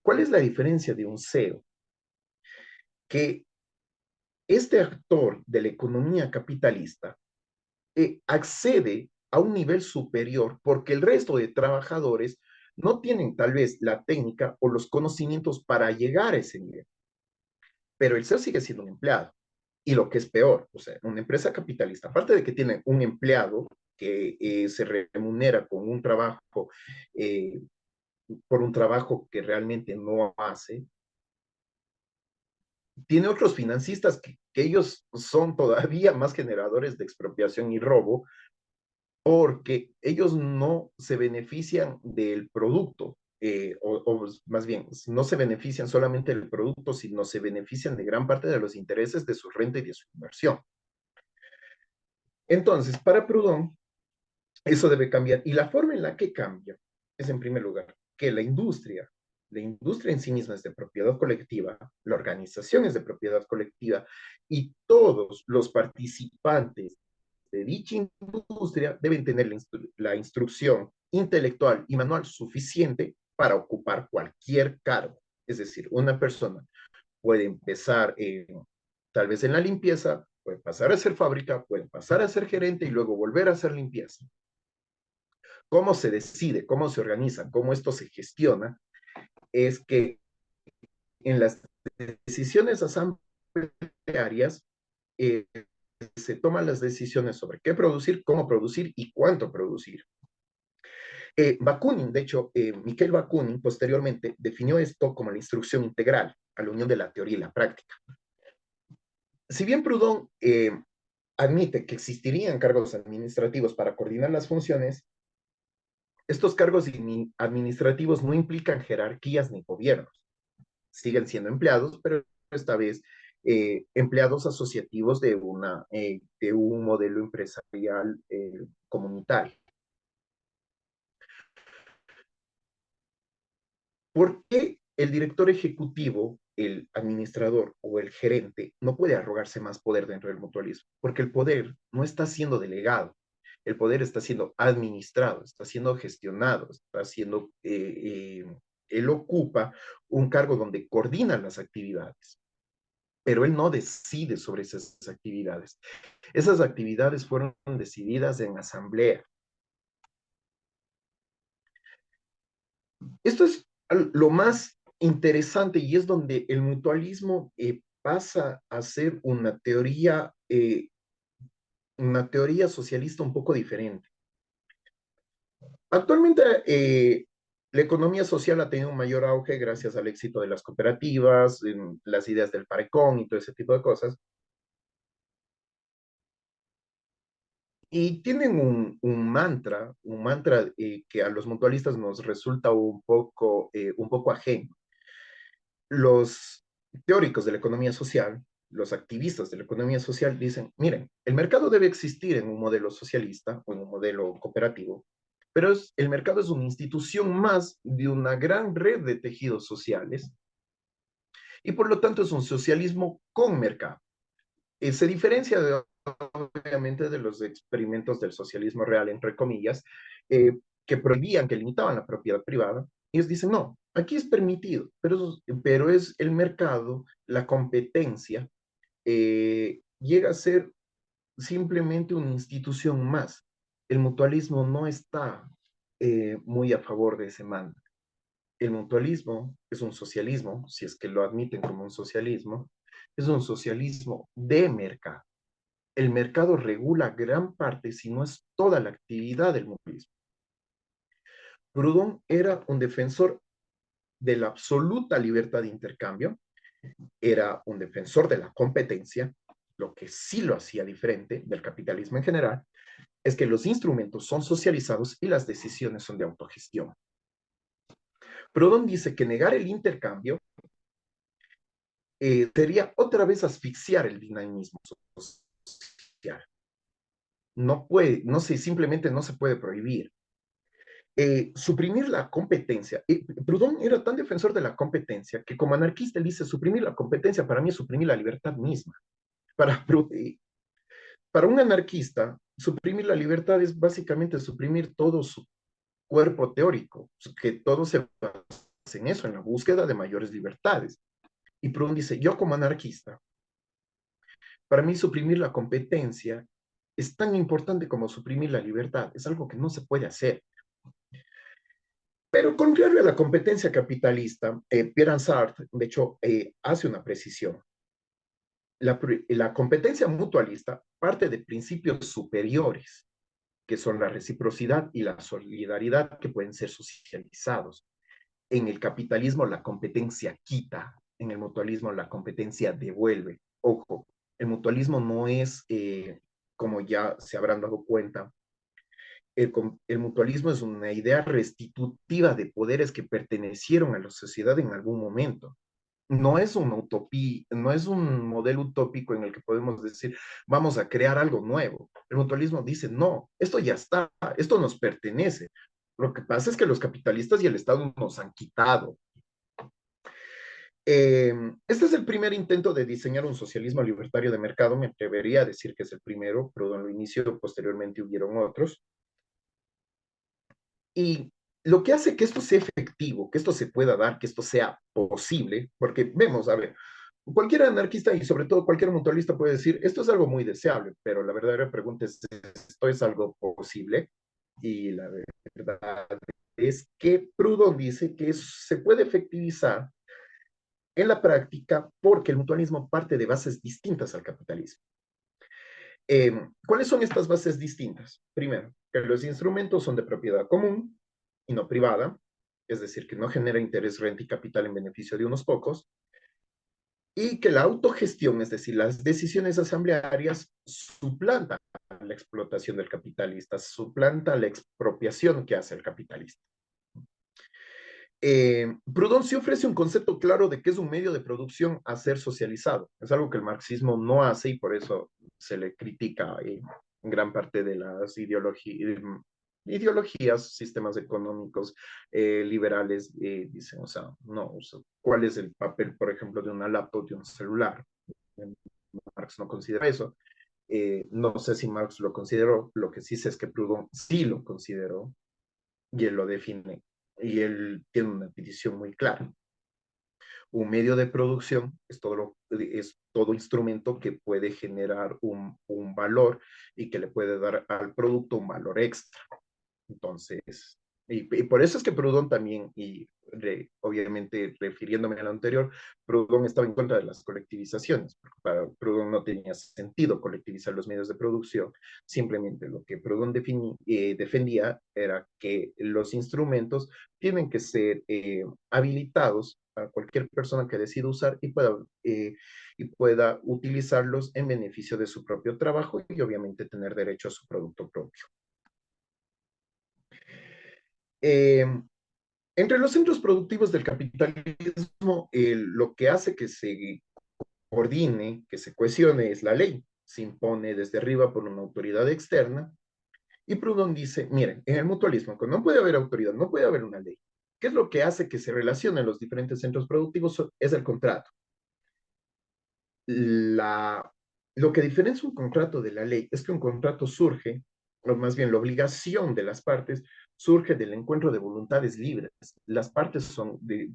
S1: ¿Cuál es la diferencia de un CEO? Que este actor de la economía capitalista accede a un nivel superior porque el resto de trabajadores no tienen tal vez la técnica o los conocimientos para llegar a ese nivel. Pero el CEO sigue siendo un empleado. Y lo que es peor, o sea, una empresa capitalista, aparte de que tiene un empleado que se remunera con un trabajo eh, por un trabajo que realmente no hace, tiene otros financistas que ellos son todavía más generadores de expropiación y robo porque ellos no se benefician del producto, o más bien, no se benefician solamente del producto, sino se benefician de gran parte de los intereses de su renta y de su inversión. Entonces, para Proudhon, eso debe cambiar. Y la forma en la que cambia es, en primer lugar, que la industria en sí misma es de propiedad colectiva, la organización es de propiedad colectiva y todos los participantes de dicha industria deben tener la instrucción intelectual y manual suficiente para ocupar cualquier cargo. Es decir, una persona puede empezar tal vez en la limpieza, puede pasar a ser fábrica, puede pasar a ser gerente y luego volver a hacer limpieza. ¿Cómo se decide, cómo se organiza, cómo esto se gestiona? Es que en las decisiones asamblearias eh, se toman las decisiones sobre qué producir, cómo producir y cuánto producir. Bakunin, de hecho, Mikhail Bakunin posteriormente definió esto como la instrucción integral a la unión de la teoría y la práctica. Si bien Proudhon admite que existirían cargos administrativos para coordinar las funciones, estos cargos administrativos no implican jerarquías ni gobiernos. Siguen siendo empleados, pero esta vez empleados asociativos de un modelo empresarial comunitario. ¿Por qué el director ejecutivo, el administrador o el gerente no puede arrogarse más poder dentro del mutualismo? Porque el poder no está siendo delegado, el poder está siendo administrado, está siendo gestionado, él ocupa un cargo donde coordina las actividades, pero él no decide sobre esas actividades. Esas actividades fueron decididas en asamblea. Esto es lo más interesante y es donde el mutualismo pasa a ser una teoría socialista un poco diferente. Actualmente, la economía social ha tenido un mayor auge gracias al éxito de las cooperativas, las ideas del parecón y todo ese tipo de cosas. Y tienen un mantra que a los mutualistas nos resulta un poco ajeno. Los teóricos de la economía social, los activistas de la economía social dicen, miren, el mercado debe existir en un modelo socialista o en un modelo cooperativo, pero el mercado es una institución más de una gran red de tejidos sociales y por lo tanto es un socialismo con mercado. Se diferencia obviamente de los experimentos del socialismo real, entre comillas, que prohibían, que limitaban la propiedad privada. Ellos dicen, no, aquí es permitido, pero es el mercado, la competencia, llega a ser simplemente una institución más. El mutualismo no está muy a favor de ese mando. El mutualismo es un socialismo, si es que lo admiten como un socialismo, es un socialismo de mercado. El mercado regula gran parte, si no es toda la actividad del mutualismo. Proudhon era un defensor de la absoluta libertad de intercambio, era un defensor de la competencia. Lo que sí lo hacía diferente del capitalismo en general es que los instrumentos son socializados y las decisiones son de autogestión. Proudhon dice que negar el intercambio sería otra vez asfixiar el dinamismo social. No puede, no se, simplemente no se puede prohibir. Suprimir la competencia. Proudhon era tan defensor de la competencia que como anarquista él dice, suprimir la competencia para mí es suprimir la libertad misma. Para, para un anarquista, suprimir la libertad es básicamente suprimir todo su cuerpo teórico, que todo se basa en eso, en la búsqueda de mayores libertades. Y Proudhon dice, yo como anarquista, para mí suprimir la competencia es tan importante como suprimir la libertad, es algo que no se puede hacer. Pero contrario a la competencia capitalista, Pierre Ansart, de hecho, hace una precisión. La competencia mutualista parte de principios superiores, que son la reciprocidad y la solidaridad, que pueden ser socializados. En el capitalismo la competencia quita, en el mutualismo la competencia devuelve. Ojo, el mutualismo no es, como ya se habrán dado cuenta, el mutualismo es una idea restitutiva de poderes que pertenecieron a la sociedad en algún momento. No es una utopía, no es un modelo utópico en el que podemos decir, vamos a crear algo nuevo. El mutualismo dice, no, esto ya está, esto nos pertenece. Lo que pasa es que los capitalistas y el Estado nos han quitado. Este es el primer intento de diseñar un socialismo libertario de mercado, me atrevería a decir que es el primero, pero en lo inicio, posteriormente hubieron otros. Y lo que hace que esto sea efectivo, que esto se pueda dar, que esto sea posible, porque vemos, a ver, cualquier anarquista y sobre todo cualquier mutualista puede decir, esto es algo muy deseable, pero la verdadera pregunta es, ¿esto es algo posible? Y la verdad es que Proudhon dice que se puede efectivizar en la práctica porque el mutualismo parte de bases distintas al capitalismo. ¿Cuáles son estas bases distintas? Primero, que los instrumentos son de propiedad común y no privada, es decir, que no genera interés, renta y capital en beneficio de unos pocos, y que la autogestión, es decir, las decisiones asamblearias, suplantan la explotación del capitalista, suplanta la expropiación que hace el capitalista. Proudhon sí ofrece un concepto claro de qué es un medio de producción a ser socializado. Es algo que el marxismo no hace y por eso se le critica en gran parte de las ideologías, sistemas económicos liberales, dicen, o sea, no, o sea, ¿cuál es el papel, por ejemplo, de una laptop, de un celular? Marx no considera eso. No sé si Marx lo consideró, lo que sí sé es que Proudhon sí lo consideró y él lo define. Y él tiene una petición muy clara. Un medio de producción es todo instrumento que puede generar un valor y que le puede dar al producto un valor extra. Entonces, y por eso es que Proudhon también, obviamente refiriéndome a lo anterior, Proudhon estaba en contra de las colectivizaciones, porque para Proudhon no tenía sentido colectivizar los medios de producción, simplemente lo que Proudhon defendía era que los instrumentos tienen que ser habilitados a cualquier persona que decida usar y pueda utilizarlos en beneficio de su propio trabajo y obviamente tener derecho a su producto propio. Eh, Entre los centros productivos del capitalismo, lo que hace que se coordine, que se cohesione, es la ley. Se impone desde arriba por una autoridad externa. Y Proudhon dice, miren, en el mutualismo, cuando no puede haber autoridad, no puede haber una ley. ¿Qué es lo que hace que se relacionen los diferentes centros productivos? Es el contrato. La, lo que diferencia un contrato de la ley es que un contrato surge, o más bien la obligación de las partes, surge del encuentro de voluntades libres. Las partes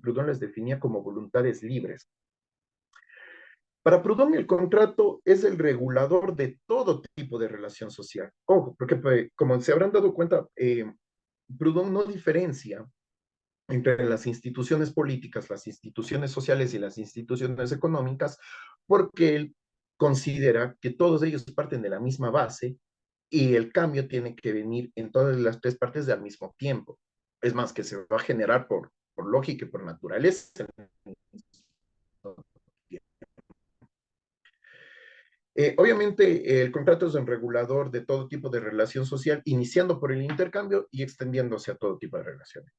S1: Proudhon las definía como voluntades libres. Para Proudhon el contrato es el regulador de todo tipo de relación social. Ojo, porque como se habrán dado cuenta, Proudhon no diferencia entre las instituciones políticas, las instituciones sociales y las instituciones económicas, porque él considera que todos ellos parten de la misma base y el cambio tiene que venir en todas las tres partes al mismo tiempo. Es más, que se va a generar por lógica y por naturaleza. Obviamente, el contrato es un regulador de todo tipo de relación social, iniciando por el intercambio y extendiéndose a todo tipo de relaciones.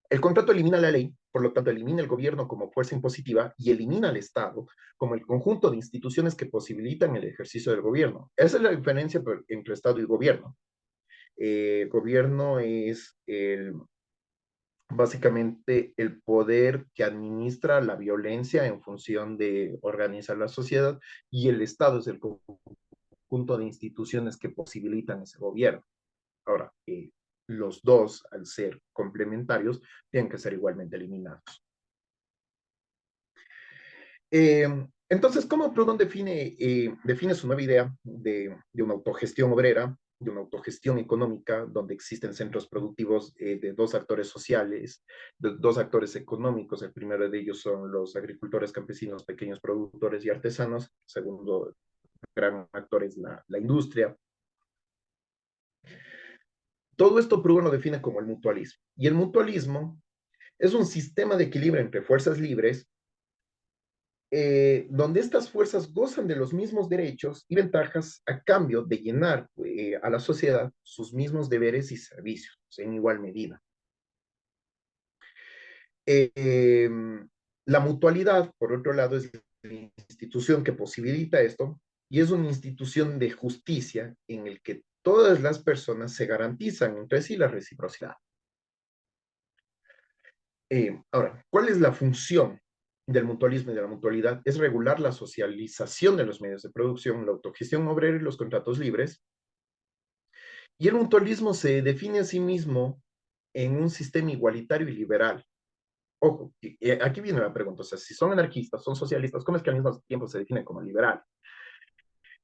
S1: El contrato elimina la ley, por lo tanto elimina el gobierno como fuerza impositiva y elimina al Estado como el conjunto de instituciones que posibilitan el ejercicio del gobierno. Esa es la diferencia entre Estado y gobierno. Gobierno es básicamente el poder que administra la violencia en función de organizar la sociedad y el Estado es el conjunto de instituciones que posibilitan ese gobierno. Ahora, los dos, al ser complementarios, tienen que ser igualmente eliminados. Eh, entonces, ¿cómo Proudhon define su nueva idea de una autogestión obrera, de una autogestión económica, donde existen centros productivos de dos actores sociales, de dos actores económicos? El primero de ellos son los agricultores, campesinos, pequeños productores y artesanos. El segundo gran actor es la industria. Todo esto Proudhon lo define como el mutualismo. Y el mutualismo es un sistema de equilibrio entre fuerzas libres, donde estas fuerzas gozan de los mismos derechos y ventajas a cambio de llenar a la sociedad sus mismos deberes y servicios en igual medida. Eh, eh, la mutualidad, por otro lado, es la institución que posibilita esto y es una institución de justicia en el que todas las personas se garantizan entre sí la reciprocidad. Ahora, ¿cuál es la función del mutualismo y de la mutualidad? Es regular la socialización de los medios de producción, la autogestión obrera y los contratos libres. Y el mutualismo se define a sí mismo en un sistema igualitario y liberal. Ojo, aquí viene la pregunta, o sea, si son anarquistas, son socialistas, ¿cómo es que al mismo tiempo se definen como liberal?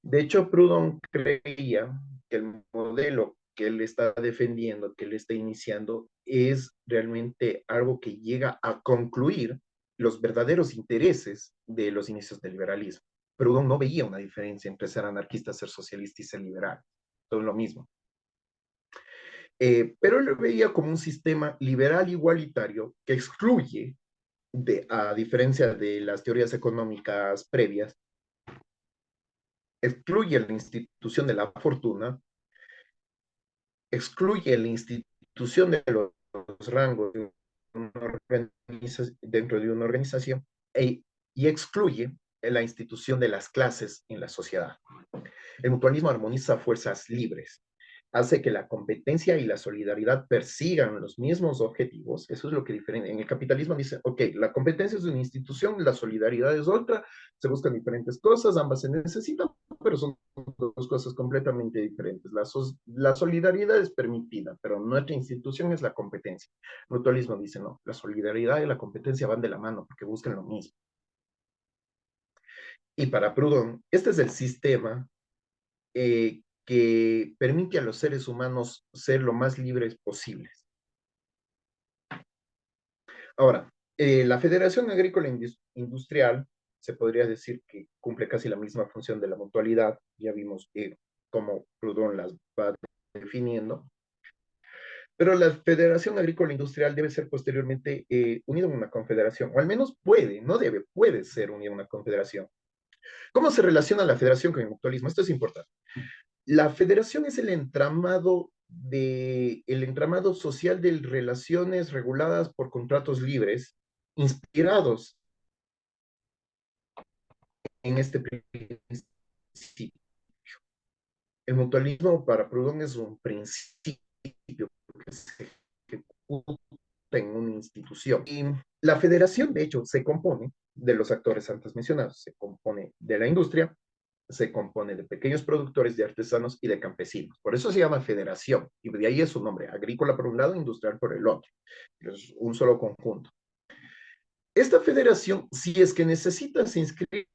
S1: De hecho, Proudhon creía que el modelo que él está defendiendo, que él está iniciando, es realmente algo que llega a concluir los verdaderos intereses de los inicios del liberalismo. Proudhon no veía una diferencia entre ser anarquista, ser socialista y ser liberal. Todo lo mismo. Pero él lo veía como un sistema liberal igualitario que excluye, a diferencia de las teorías económicas previas, excluye la institución de la fortuna, excluye la institución de los rangos dentro de una organización y excluye la institución de las clases en la sociedad. El mutualismo armoniza fuerzas libres, hace que la competencia y la solidaridad persigan los mismos objetivos. Eso es lo que diferencia. En el capitalismo dice, ok, la competencia es una institución, la solidaridad es otra, se buscan diferentes cosas, ambas se necesitan, pero son dos cosas completamente diferentes. La solidaridad es permitida, pero nuestra institución es la competencia. El mutualismo dice, no, la solidaridad y la competencia van de la mano porque buscan lo mismo. Y para Proudhon, este es el sistema que permite a los seres humanos ser lo más libres posibles. Ahora, la Federación Agrícola Industrial se podría decir que cumple casi la misma función de la mutualidad. Ya vimos cómo Proudhon las va definiendo. Pero la Federación Agrícola Industrial debe ser posteriormente unida en una confederación, o al menos puede, no debe, puede ser unida en una confederación. ¿Cómo se relaciona la federación con el mutualismo? Esto es importante. La federación es el entramado social de relaciones reguladas por contratos libres, inspirados en este principio. El mutualismo para Proudhon es un principio que se ejecuta en una institución. Y la federación, de hecho, se compone de los actores antes mencionados, se compone de la industria, se compone de pequeños productores, de artesanos y de campesinos. Por eso se llama federación, y de ahí es su nombre, agrícola por un lado, industrial por el otro. Es un solo conjunto. Esta federación, si es que necesita, se inscribe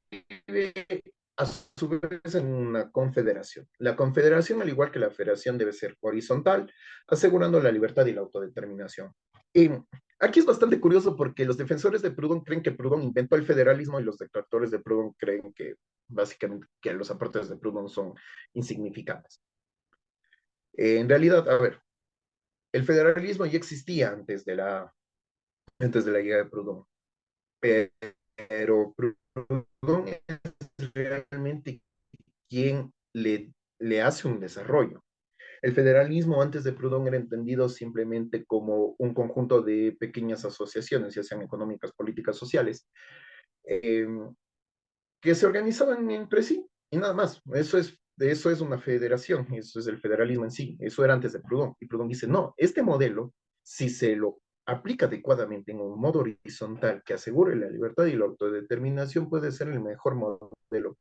S1: a su vez en una confederación. La confederación, al igual que la federación, debe ser horizontal, asegurando la libertad y la autodeterminación. Y aquí es bastante curioso porque los defensores de Proudhon creen que Proudhon inventó el federalismo y los detractores de Proudhon creen que básicamente que los aportes de Proudhon son insignificantes. En realidad, a ver, el federalismo ya existía antes de la llegada de Proudhon, pero Proudhon es realmente quien le hace un desarrollo. El federalismo antes de Proudhon era entendido simplemente como un conjunto de pequeñas asociaciones, ya sean económicas, políticas, sociales, eh, que se organizaban entre sí y nada más. Eso es una federación, eso es el federalismo en sí. Eso era antes de Proudhon. Y Proudhon dice, no, este modelo, si se lo aplica adecuadamente en un modo horizontal que asegure la libertad y la autodeterminación, puede ser el mejor modelo.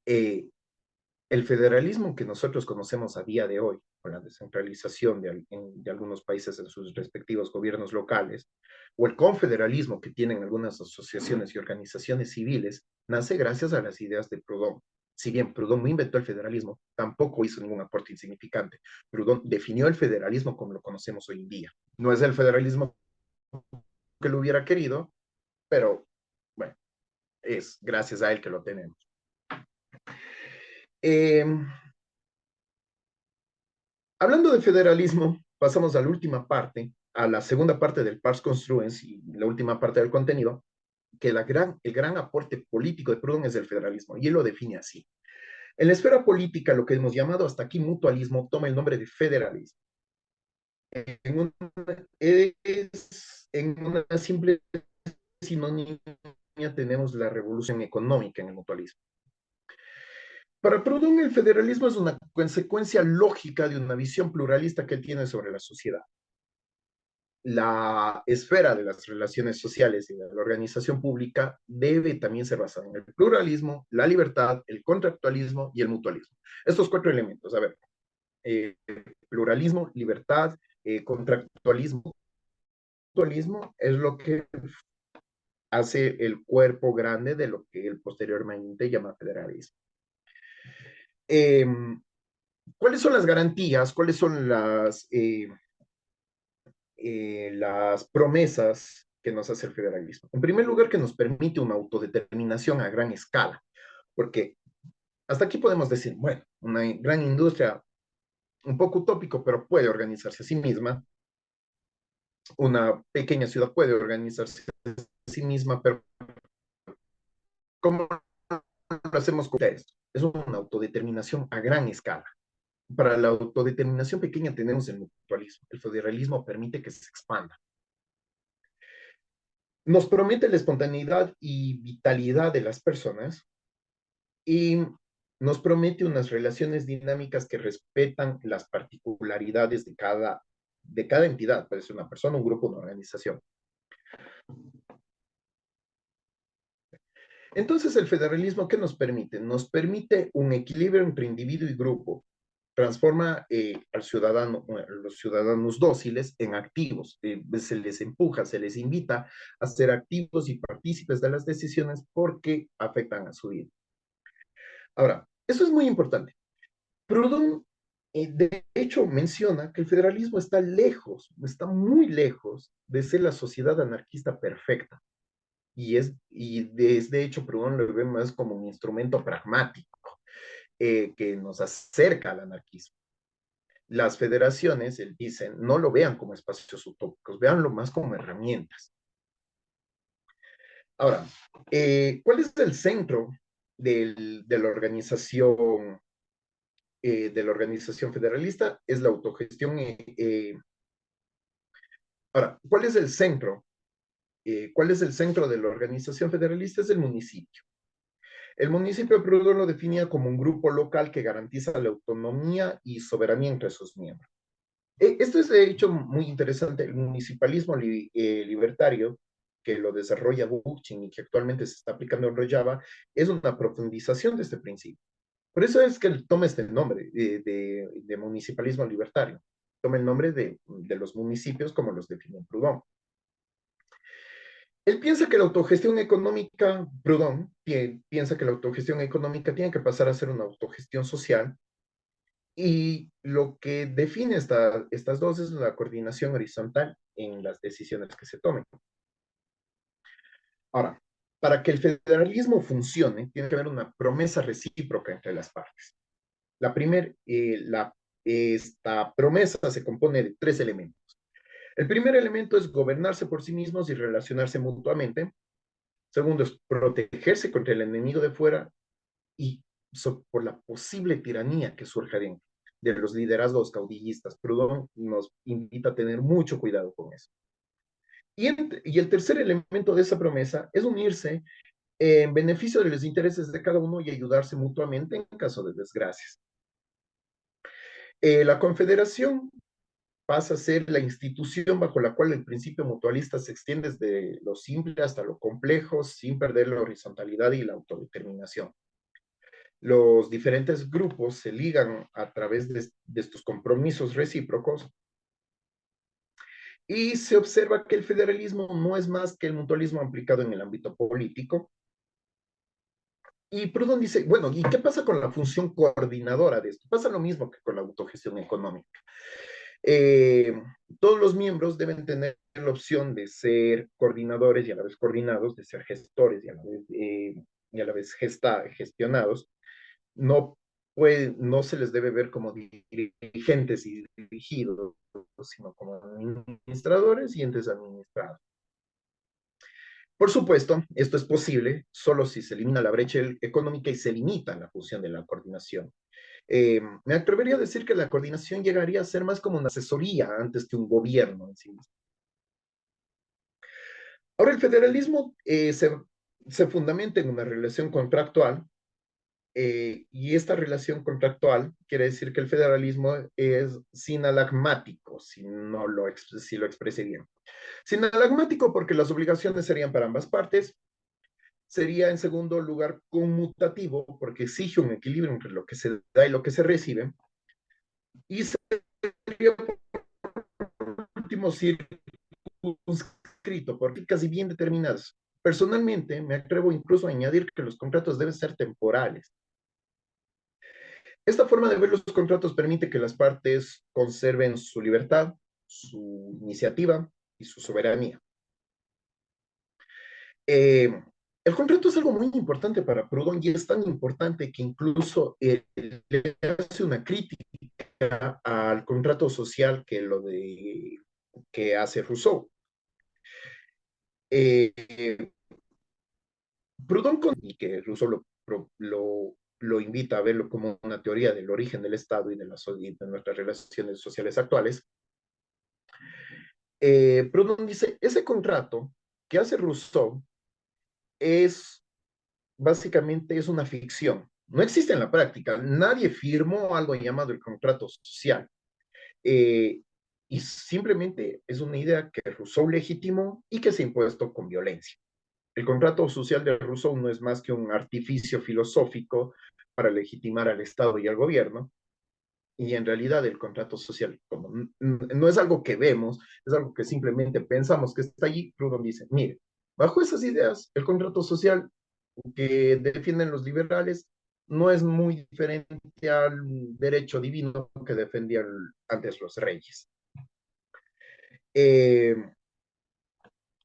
S1: Eh, el federalismo que nosotros conocemos a día de hoy, con la descentralización de algunos países en sus respectivos gobiernos locales, o el confederalismo que tienen algunas asociaciones y organizaciones civiles, nace gracias a las ideas de Proudhon. Si bien Proudhon no inventó el federalismo, tampoco hizo ningún aporte insignificante. Proudhon definió el federalismo como lo conocemos hoy en día. No es el federalismo que lo hubiera querido, pero bueno, es gracias a él que lo tenemos. Eh, Hablando de federalismo, pasamos a la última parte, a la segunda parte del Pars Construens y la última parte del contenido, que el gran aporte político de Proudhon es el federalismo, y él lo define así. En la esfera política, lo que hemos llamado hasta aquí mutualismo toma el nombre de federalismo. En una, en una simple sinonimia tenemos la revolución económica en el mutualismo. Para Proudhon, el federalismo es una consecuencia lógica de una visión pluralista que él tiene sobre la sociedad. La esfera de las relaciones sociales y de la organización pública debe también ser basada en el pluralismo, la libertad, el contractualismo y el mutualismo. Estos cuatro elementos, a ver, pluralismo, libertad, contractualismo, mutualismo, es lo que hace el cuerpo grande de lo que él posteriormente llama federalismo. Eh, ¿Cuáles son las garantías? ¿Cuáles son las promesas que nos hace el federalismo? En primer lugar, que nos permite una autodeterminación a gran escala, porque hasta aquí podemos decir, bueno, una gran industria, un poco utópico, pero puede organizarse a sí misma, una pequeña ciudad puede organizarse a sí misma, pero ¿cómo lo hacemos con esto? Es una autodeterminación a gran escala. para la autodeterminación pequeña tenemos el mutualismo. El federalismo permite que se expanda. Nos promete la espontaneidad y vitalidad de las personas y nos promete unas relaciones dinámicas que respetan las particularidades de cada entidad, puede ser una persona, un grupo, una organización. Entonces, el federalismo, ¿qué nos permite? Nos permite un equilibrio entre individuo y grupo. Transforma a los ciudadanos dóciles en activos. Se les empuja, se les invita a ser activos y partícipes de las decisiones porque afectan a su vida. Ahora, eso es muy importante. Proudhon, de hecho, menciona que el federalismo está lejos, está muy lejos de ser la sociedad anarquista perfecta. De hecho, Proudhon lo ve más como un instrumento pragmático que nos acerca al anarquismo. Las federaciones, él dice, no lo vean como espacios utópicos, veanlo más como herramientas. Ahora, ¿cuál es el centro de la organización federalista? Es la autogestión. Ahora, ¿cuál es el centro? ¿Cuál es el centro de la organización federalista? Es el municipio. El municipio Proudhon lo definía como un grupo local que garantiza la autonomía y soberanía entre sus miembros. Esto es de hecho muy interesante. El municipalismo libertario, que lo desarrolla Bookchin y que actualmente se está aplicando en Rojava, es una profundización de este principio. Por eso es que él toma este nombre de municipalismo libertario. Toma el nombre de los municipios como los define Proudhon. Él piensa que la autogestión económica, Proudhon piensa que la autogestión económica tiene que pasar a ser una autogestión social y lo que define estas dos es la coordinación horizontal en las decisiones que se tomen. Ahora, para que el federalismo funcione, tiene que haber una promesa recíproca entre las partes. Esta promesa se compone de tres elementos. El primer elemento es gobernarse por sí mismos y relacionarse mutuamente. Segundo es protegerse contra el enemigo de fuera y por la posible tiranía que surja de los liderazgos caudillistas. Proudhon nos invita a tener mucho cuidado con eso. Y el tercer elemento de esa promesa es unirse en beneficio de los intereses de cada uno y ayudarse mutuamente en caso de desgracias. La confederación pasa a ser la institución bajo la cual el principio mutualista se extiende desde lo simple hasta lo complejo, sin perder la horizontalidad y la autodeterminación. Los diferentes grupos se ligan a través de estos compromisos recíprocos y se observa que el federalismo no es más que el mutualismo aplicado en el ámbito político. Y Proudhon dice, bueno, ¿y qué pasa con la función coordinadora de esto? Pasa lo mismo que con la autogestión económica. Eh, Todos los miembros deben tener la opción de ser coordinadores y a la vez coordinados, de ser gestores y a la vez gestionados. No, no se les debe ver como dirigentes y dirigidos, sino como administradores y entes administrados. Por supuesto, esto es posible solo si se elimina la brecha económica y se limita la función de la coordinación. Me atrevería a decir que la coordinación llegaría a ser más como una asesoría antes que un gobierno en sí mismo. Ahora, el federalismo se fundamenta en una relación contractual y esta relación contractual quiere decir que el federalismo es sinalagmático, si lo expresé bien. Sinalagmático porque las obligaciones serían para ambas partes. Sería, en segundo lugar, conmutativo porque exige un equilibrio entre lo que se da y lo que se recibe. Y sería, por último, circunscrito por políticas y bien determinadas. Personalmente, me atrevo incluso a añadir que los contratos deben ser temporales. Esta forma de ver los contratos permite que las partes conserven su libertad, su iniciativa y su soberanía. El contrato es algo muy importante para Proudhon y es tan importante que incluso le hace una crítica al contrato social que hace Rousseau. Eh, Proudhon y que Rousseau lo lo invita a verlo como una teoría del origen del Estado y de nuestras relaciones sociales actuales, Proudhon dice, ese contrato que hace Rousseau es básicamente es una ficción. No existe en la práctica. Nadie firmó algo llamado el contrato social. Eh, y simplemente es una idea que Rousseau legitimó y que se ha impuesto con violencia. El contrato social de Rousseau no es más que un artificio filosófico para legitimar al Estado y al gobierno, y en realidad el contrato social como no es algo que vemos, es algo que simplemente pensamos que está allí. Proudhon dice, mire, bajo esas ideas, el contrato social que defienden los liberales no es muy diferente al derecho divino que defendían antes los reyes. Eh,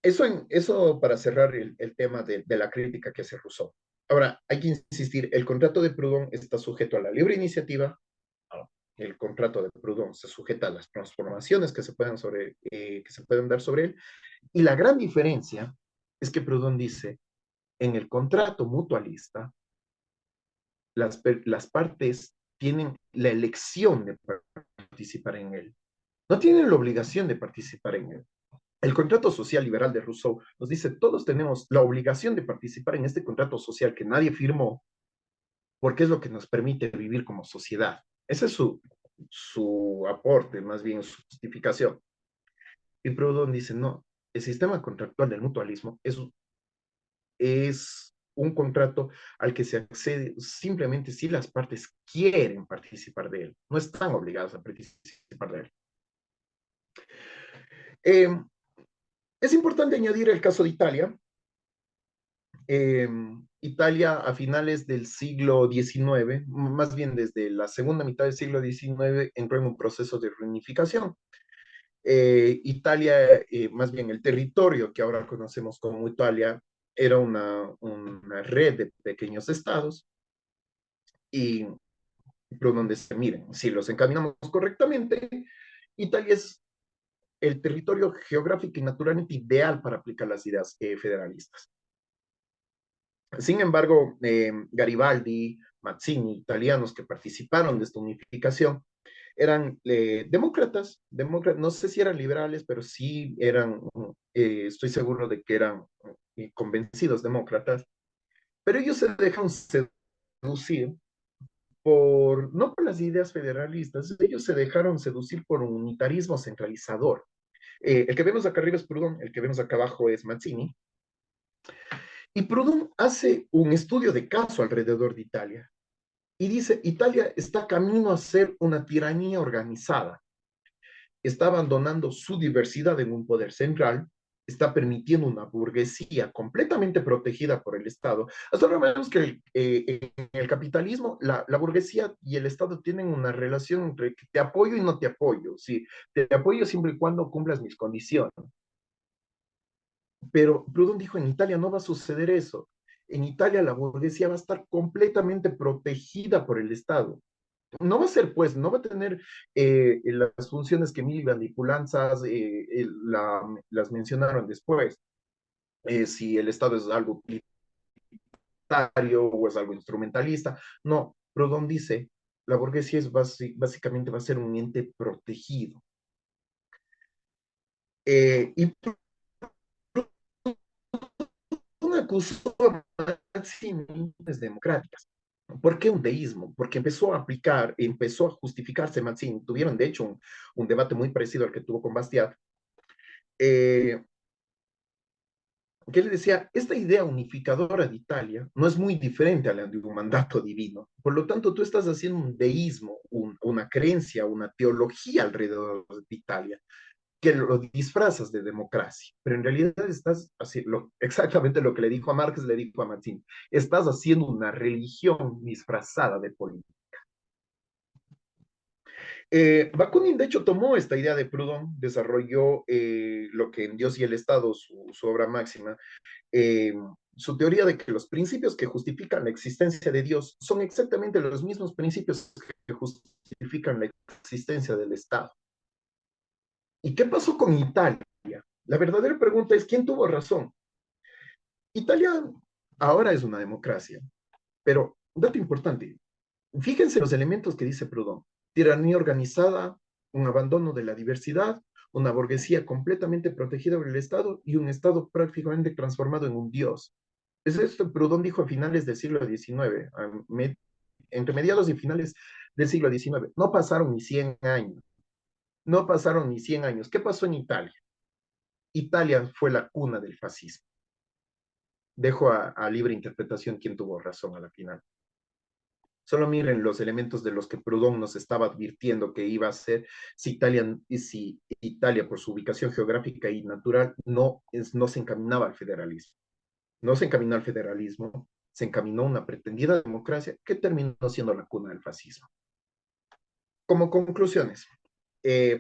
S1: eso para cerrar el tema de la crítica que hace Rousseau. Ahora, hay que insistir, el contrato de Proudhon está sujeto a la libre iniciativa. El contrato de Proudhon se sujeta a las transformaciones que se pueden dar sobre él. Y la gran diferencia es que Proudhon dice, en el contrato mutualista, las partes tienen la elección de participar en él. No tienen la obligación de participar en él. El contrato social liberal de Rousseau nos dice, todos tenemos la obligación de participar en este contrato social que nadie firmó, porque es lo que nos permite vivir como sociedad. Ese es su aporte, más bien su justificación. Y Proudhon dice, no, el sistema contractual del mutualismo es un contrato al que se accede simplemente si las partes quieren participar de él, no están obligadas a participar de él. Eh, es importante añadir el caso de Italia. Italia a finales del siglo XIX, más bien desde la segunda mitad del siglo XIX, entró en un proceso de reunificación. Italia, más bien el territorio que ahora conocemos como Italia, era una red de pequeños estados y por donde se miren, si los encaminamos correctamente, Italia es el territorio geográfico y naturalmente ideal para aplicar las ideas federalistas. Sin embargo, Garibaldi, Mazzini, italianos que participaron de esta unificación, eran demócratas, no sé si eran liberales, pero sí eran, estoy seguro de que eran convencidos demócratas, pero ellos se dejan seducir no por las ideas federalistas, ellos se dejaron seducir por un unitarismo centralizador. El que vemos acá arriba es Proudhon, el que vemos acá abajo es Mazzini, y Proudhon hace un estudio de caso alrededor de Italia y dice, Italia está camino a ser una tiranía organizada, está abandonando su diversidad en un poder central, está permitiendo una burguesía completamente protegida por el Estado. Hasta ahora vemos que en el capitalismo la burguesía y el Estado tienen una relación entre que te apoyo y no te apoyo. Sí, te apoyo siempre y cuando cumplas mis condiciones. Pero Proudhon dijo, en Italia no va a suceder eso. En Italia la burguesía va a estar completamente protegida por el Estado. No va a ser, pues, no va a tener las funciones que Miliband y Pulanzas las mencionaron después. Si el Estado es algo utilitario o es algo instrumentalista. No, Proudhon dice, la burguesía básicamente va a ser un ente protegido. Y Proudhon acusó a acciones democráticas. ¿Por qué un deísmo? Porque empezó a justificarse Mazzini. Tuvieron, de hecho, un debate muy parecido al que tuvo con Bastiat, eh, que le decía, esta idea unificadora de Italia no es muy diferente a la de un mandato divino. Por lo tanto, tú estás haciendo un deísmo, una creencia, una teología alrededor de Italia, que lo disfrazas de democracia, pero en realidad estás haciendo exactamente lo que le dijo a Marx, le dijo a Mazzini, estás haciendo una religión disfrazada de política. Bakunin, de hecho, tomó esta idea de Proudhon, desarrolló lo que en Dios y el Estado, su obra máxima, eh, su teoría de que los principios que justifican la existencia de Dios son exactamente los mismos principios que justifican la existencia del Estado. ¿Y qué pasó con Italia? La verdadera pregunta es, ¿quién tuvo razón? Italia ahora es una democracia, pero un dato importante. Fíjense los elementos que dice Proudhon. Tiranía organizada, un abandono de la diversidad, una burguesía completamente protegida por el Estado y un Estado prácticamente transformado en un dios. Es esto Proudhon dijo a finales del siglo XIX, entre mediados y finales del siglo XIX. No pasaron ni 100 años. No pasaron ni 100 años. ¿Qué pasó en Italia? Italia fue la cuna del fascismo. Dejo a libre interpretación quién tuvo razón a la final. Solo miren los elementos de los que Proudhon nos estaba advirtiendo que iba a ser si Italia, por su ubicación geográfica y natural, no se encaminaba al federalismo. No se encaminó al federalismo, se encaminó a una pretendida democracia que terminó siendo la cuna del fascismo. Como conclusiones,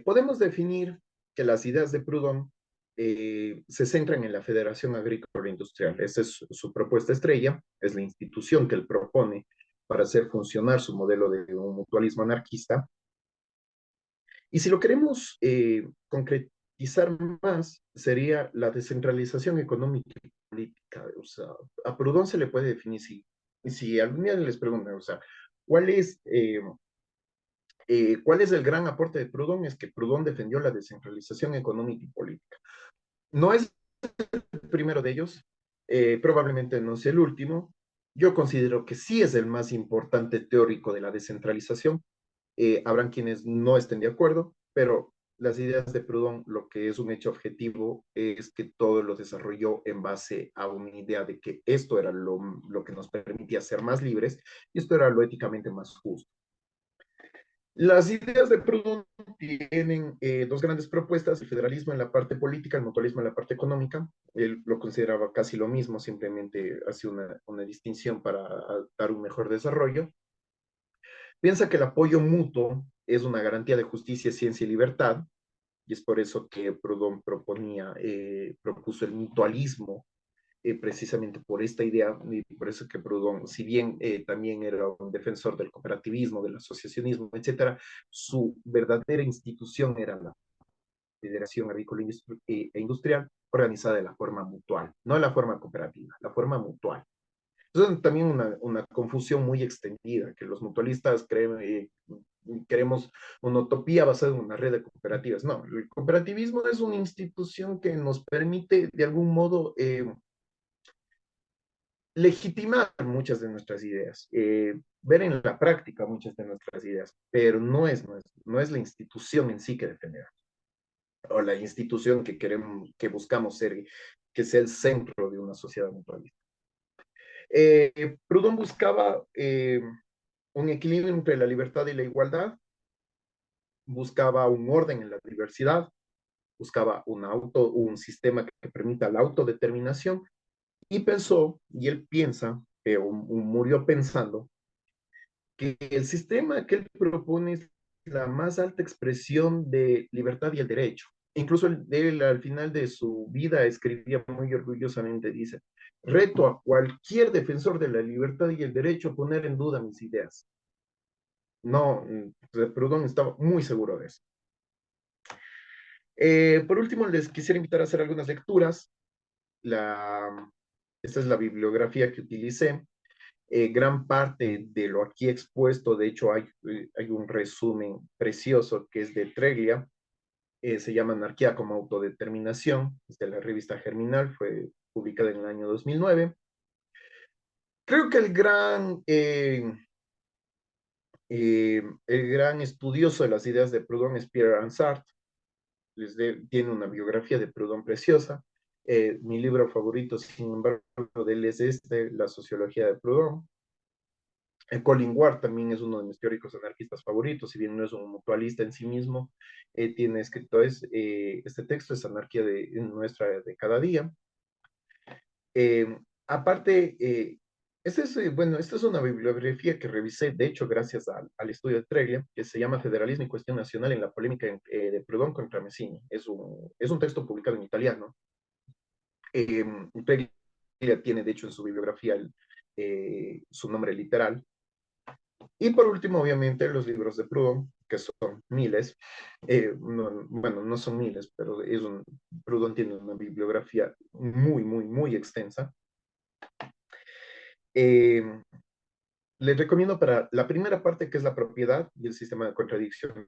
S1: podemos definir que las ideas de Proudhon se centran en la Federación Agrícola Industrial. Esa es su propuesta estrella, es la institución que él propone para hacer funcionar su modelo de un mutualismo anarquista. Y si lo queremos concretizar más, sería la descentralización económica y política. O sea, a Proudhon se le puede definir si algún día les preguntan, o sea, ¿cuál es ¿cuál es el gran aporte de Proudhon? Es que Proudhon defendió la descentralización económica y política. No es el primero de ellos, probablemente no sea el último. Yo considero que sí es el más importante teórico de la descentralización. Habrán quienes no estén de acuerdo, pero las ideas de Proudhon, lo que es un hecho objetivo, es que todo lo desarrolló en base a una idea de que esto era lo que nos permitía ser más libres y esto era lo éticamente más justo. Las ideas de Proudhon tienen dos grandes propuestas, el federalismo en la parte política, el mutualismo en la parte económica. Él lo consideraba casi lo mismo, simplemente hace una distinción para dar un mejor desarrollo. Piensa que el apoyo mutuo es una garantía de justicia, ciencia y libertad, y es por eso que Proudhon propuso el mutualismo, precisamente por esta idea, y por eso que Proudhon, si bien también era un defensor del cooperativismo, del asociacionismo, etcétera, su verdadera institución era la Federación Agrícola e Industrial, organizada de la forma mutual, no de la forma cooperativa, la forma mutual. Entonces, también una confusión muy extendida, que los mutualistas queremos una utopía basada en una red de cooperativas. No, el cooperativismo es una institución que nos permite de algún modo legitimar muchas de nuestras ideas, ver en la práctica muchas de nuestras ideas, pero no es la institución en sí que defendemos, o la institución que queremos, que buscamos ser, que sea el centro de una sociedad mutualista. Proudhon buscaba un equilibrio entre la libertad y la igualdad, buscaba un orden en la diversidad, buscaba un sistema que permita la autodeterminación, y pensó, y él piensa, murió pensando, que el sistema que él propone es la más alta expresión de libertad y el derecho. Incluso él al final de su vida escribía muy orgullosamente, dice, reto a cualquier defensor de la libertad y el derecho a poner en duda mis ideas. No, Proudhon estaba muy seguro de eso. Por último, les quisiera invitar a hacer algunas lecturas. Esta es la bibliografía que utilicé. Gran parte de lo aquí expuesto, de hecho hay un resumen precioso que es de Treglia, se llama Anarquía como autodeterminación, es de la revista Germinal, fue publicada en el año 2009. Creo que el gran estudioso de las ideas de Proudhon es Pierre Ansart, tiene una biografía de Proudhon preciosa. Mi libro favorito, sin embargo, de él es La sociología de Proudhon. Colin Ward también es uno de mis teóricos anarquistas favoritos, si bien no es un mutualista en sí mismo, tiene escrito este texto, es Anarquía nuestra de cada día. Aparte, esta es una bibliografía que revisé, de hecho, gracias al estudio de Treglia, que se llama Federalismo y Cuestión Nacional en la polémica de Proudhon contra Mazzini. Es un texto publicado en italiano. Treglia tiene, de hecho, en su bibliografía su nombre literal. Y por último, obviamente, los libros de Proudhon, que son miles. Bueno, no son miles, pero Proudhon tiene una bibliografía muy, muy, muy extensa. Eh, Les recomiendo para la primera parte, que es la propiedad y el sistema de contradicciones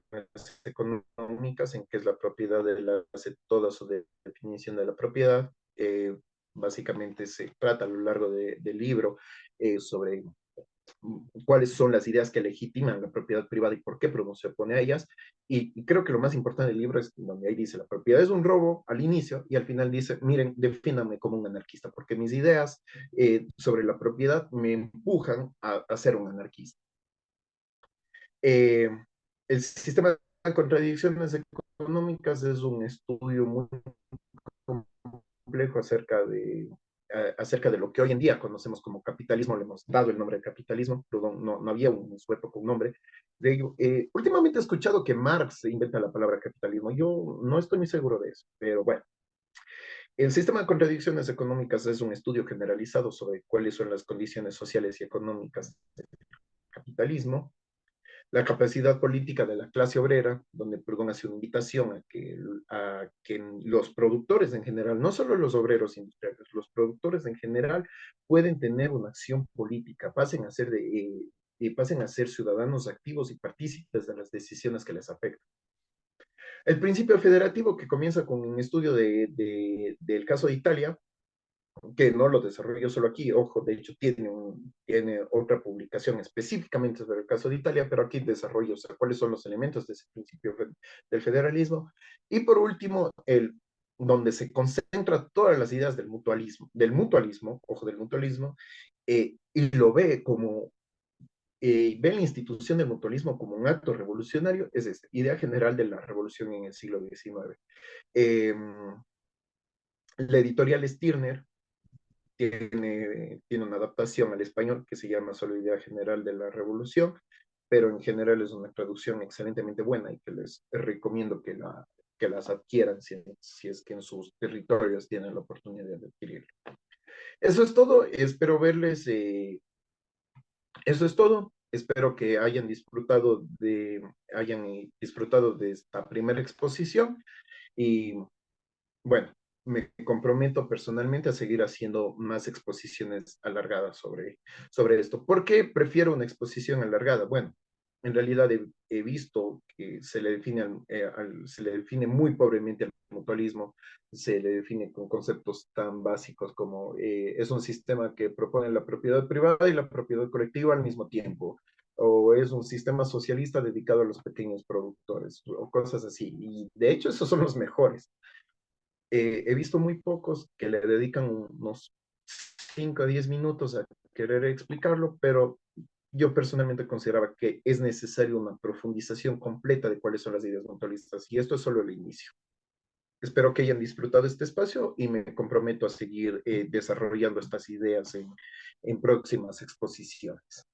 S1: económicas, en que es la propiedad de la toda su definición de la propiedad. Básicamente se trata a lo largo del libro sobre cuáles son las ideas que legitiman la propiedad privada y por qué Proudhon se opone a ellas. Y creo que lo más importante del libro es donde ahí dice, la propiedad es un robo al inicio y al final dice, miren, defíname como un anarquista, porque mis ideas sobre la propiedad me empujan a ser un anarquista. Eh, el sistema de contradicciones económicas es un estudio muy complejo acerca de lo que hoy en día conocemos como capitalismo. Le hemos dado el nombre de capitalismo, pero no había un sujeto con nombre de ello. Últimamente he escuchado que Marx inventa la palabra capitalismo. Yo no estoy muy seguro de eso, pero bueno. El sistema de contradicciones económicas es un estudio generalizado sobre cuáles son las condiciones sociales y económicas del capitalismo, la capacidad política de la clase obrera, donde Proudhon hace una invitación a que los productores en general, no solo los obreros industriales, los productores en general pueden tener una acción política, pasen a ser ciudadanos activos y partícipes de las decisiones que les afectan. El principio federativo, que comienza con un estudio del caso de Italia, que no lo desarrollo solo aquí, ojo, de hecho tiene otra publicación específicamente sobre el caso de Italia, pero aquí desarrollo, o sea, cuáles son los elementos de ese principio del federalismo. Y por último, donde se concentra todas las ideas ojo, del mutualismo, y lo ve ve la institución del mutualismo como un acto revolucionario, es esta idea general de la revolución en el siglo XIX. Eh, la editorial Stirner tiene una adaptación al español que se llama Solo Idea General de la Revolución, pero en general es una traducción excelentemente buena y que les recomiendo que las adquieran si es que en sus territorios tienen la oportunidad de adquirirlo. Eso es todo, eso es todo. Espero que hayan disfrutado de esta primera exposición y bueno, me comprometo personalmente a seguir haciendo más exposiciones alargadas sobre esto. ¿Por qué prefiero una exposición alargada? Bueno, en realidad he visto que se le define muy pobremente al mutualismo, se le define con conceptos tan básicos como es un sistema que propone la propiedad privada y la propiedad colectiva al mismo tiempo, o es un sistema socialista dedicado a los pequeños productores, o cosas así. Y de hecho, esos son los mejores. He visto muy pocos que le dedican unos 5 a 10 minutos a querer explicarlo, pero yo personalmente consideraba que es necesario una profundización completa de cuáles son las ideas mutualistas, y esto es solo el inicio. Espero que hayan disfrutado este espacio y me comprometo a seguir desarrollando estas ideas en próximas exposiciones.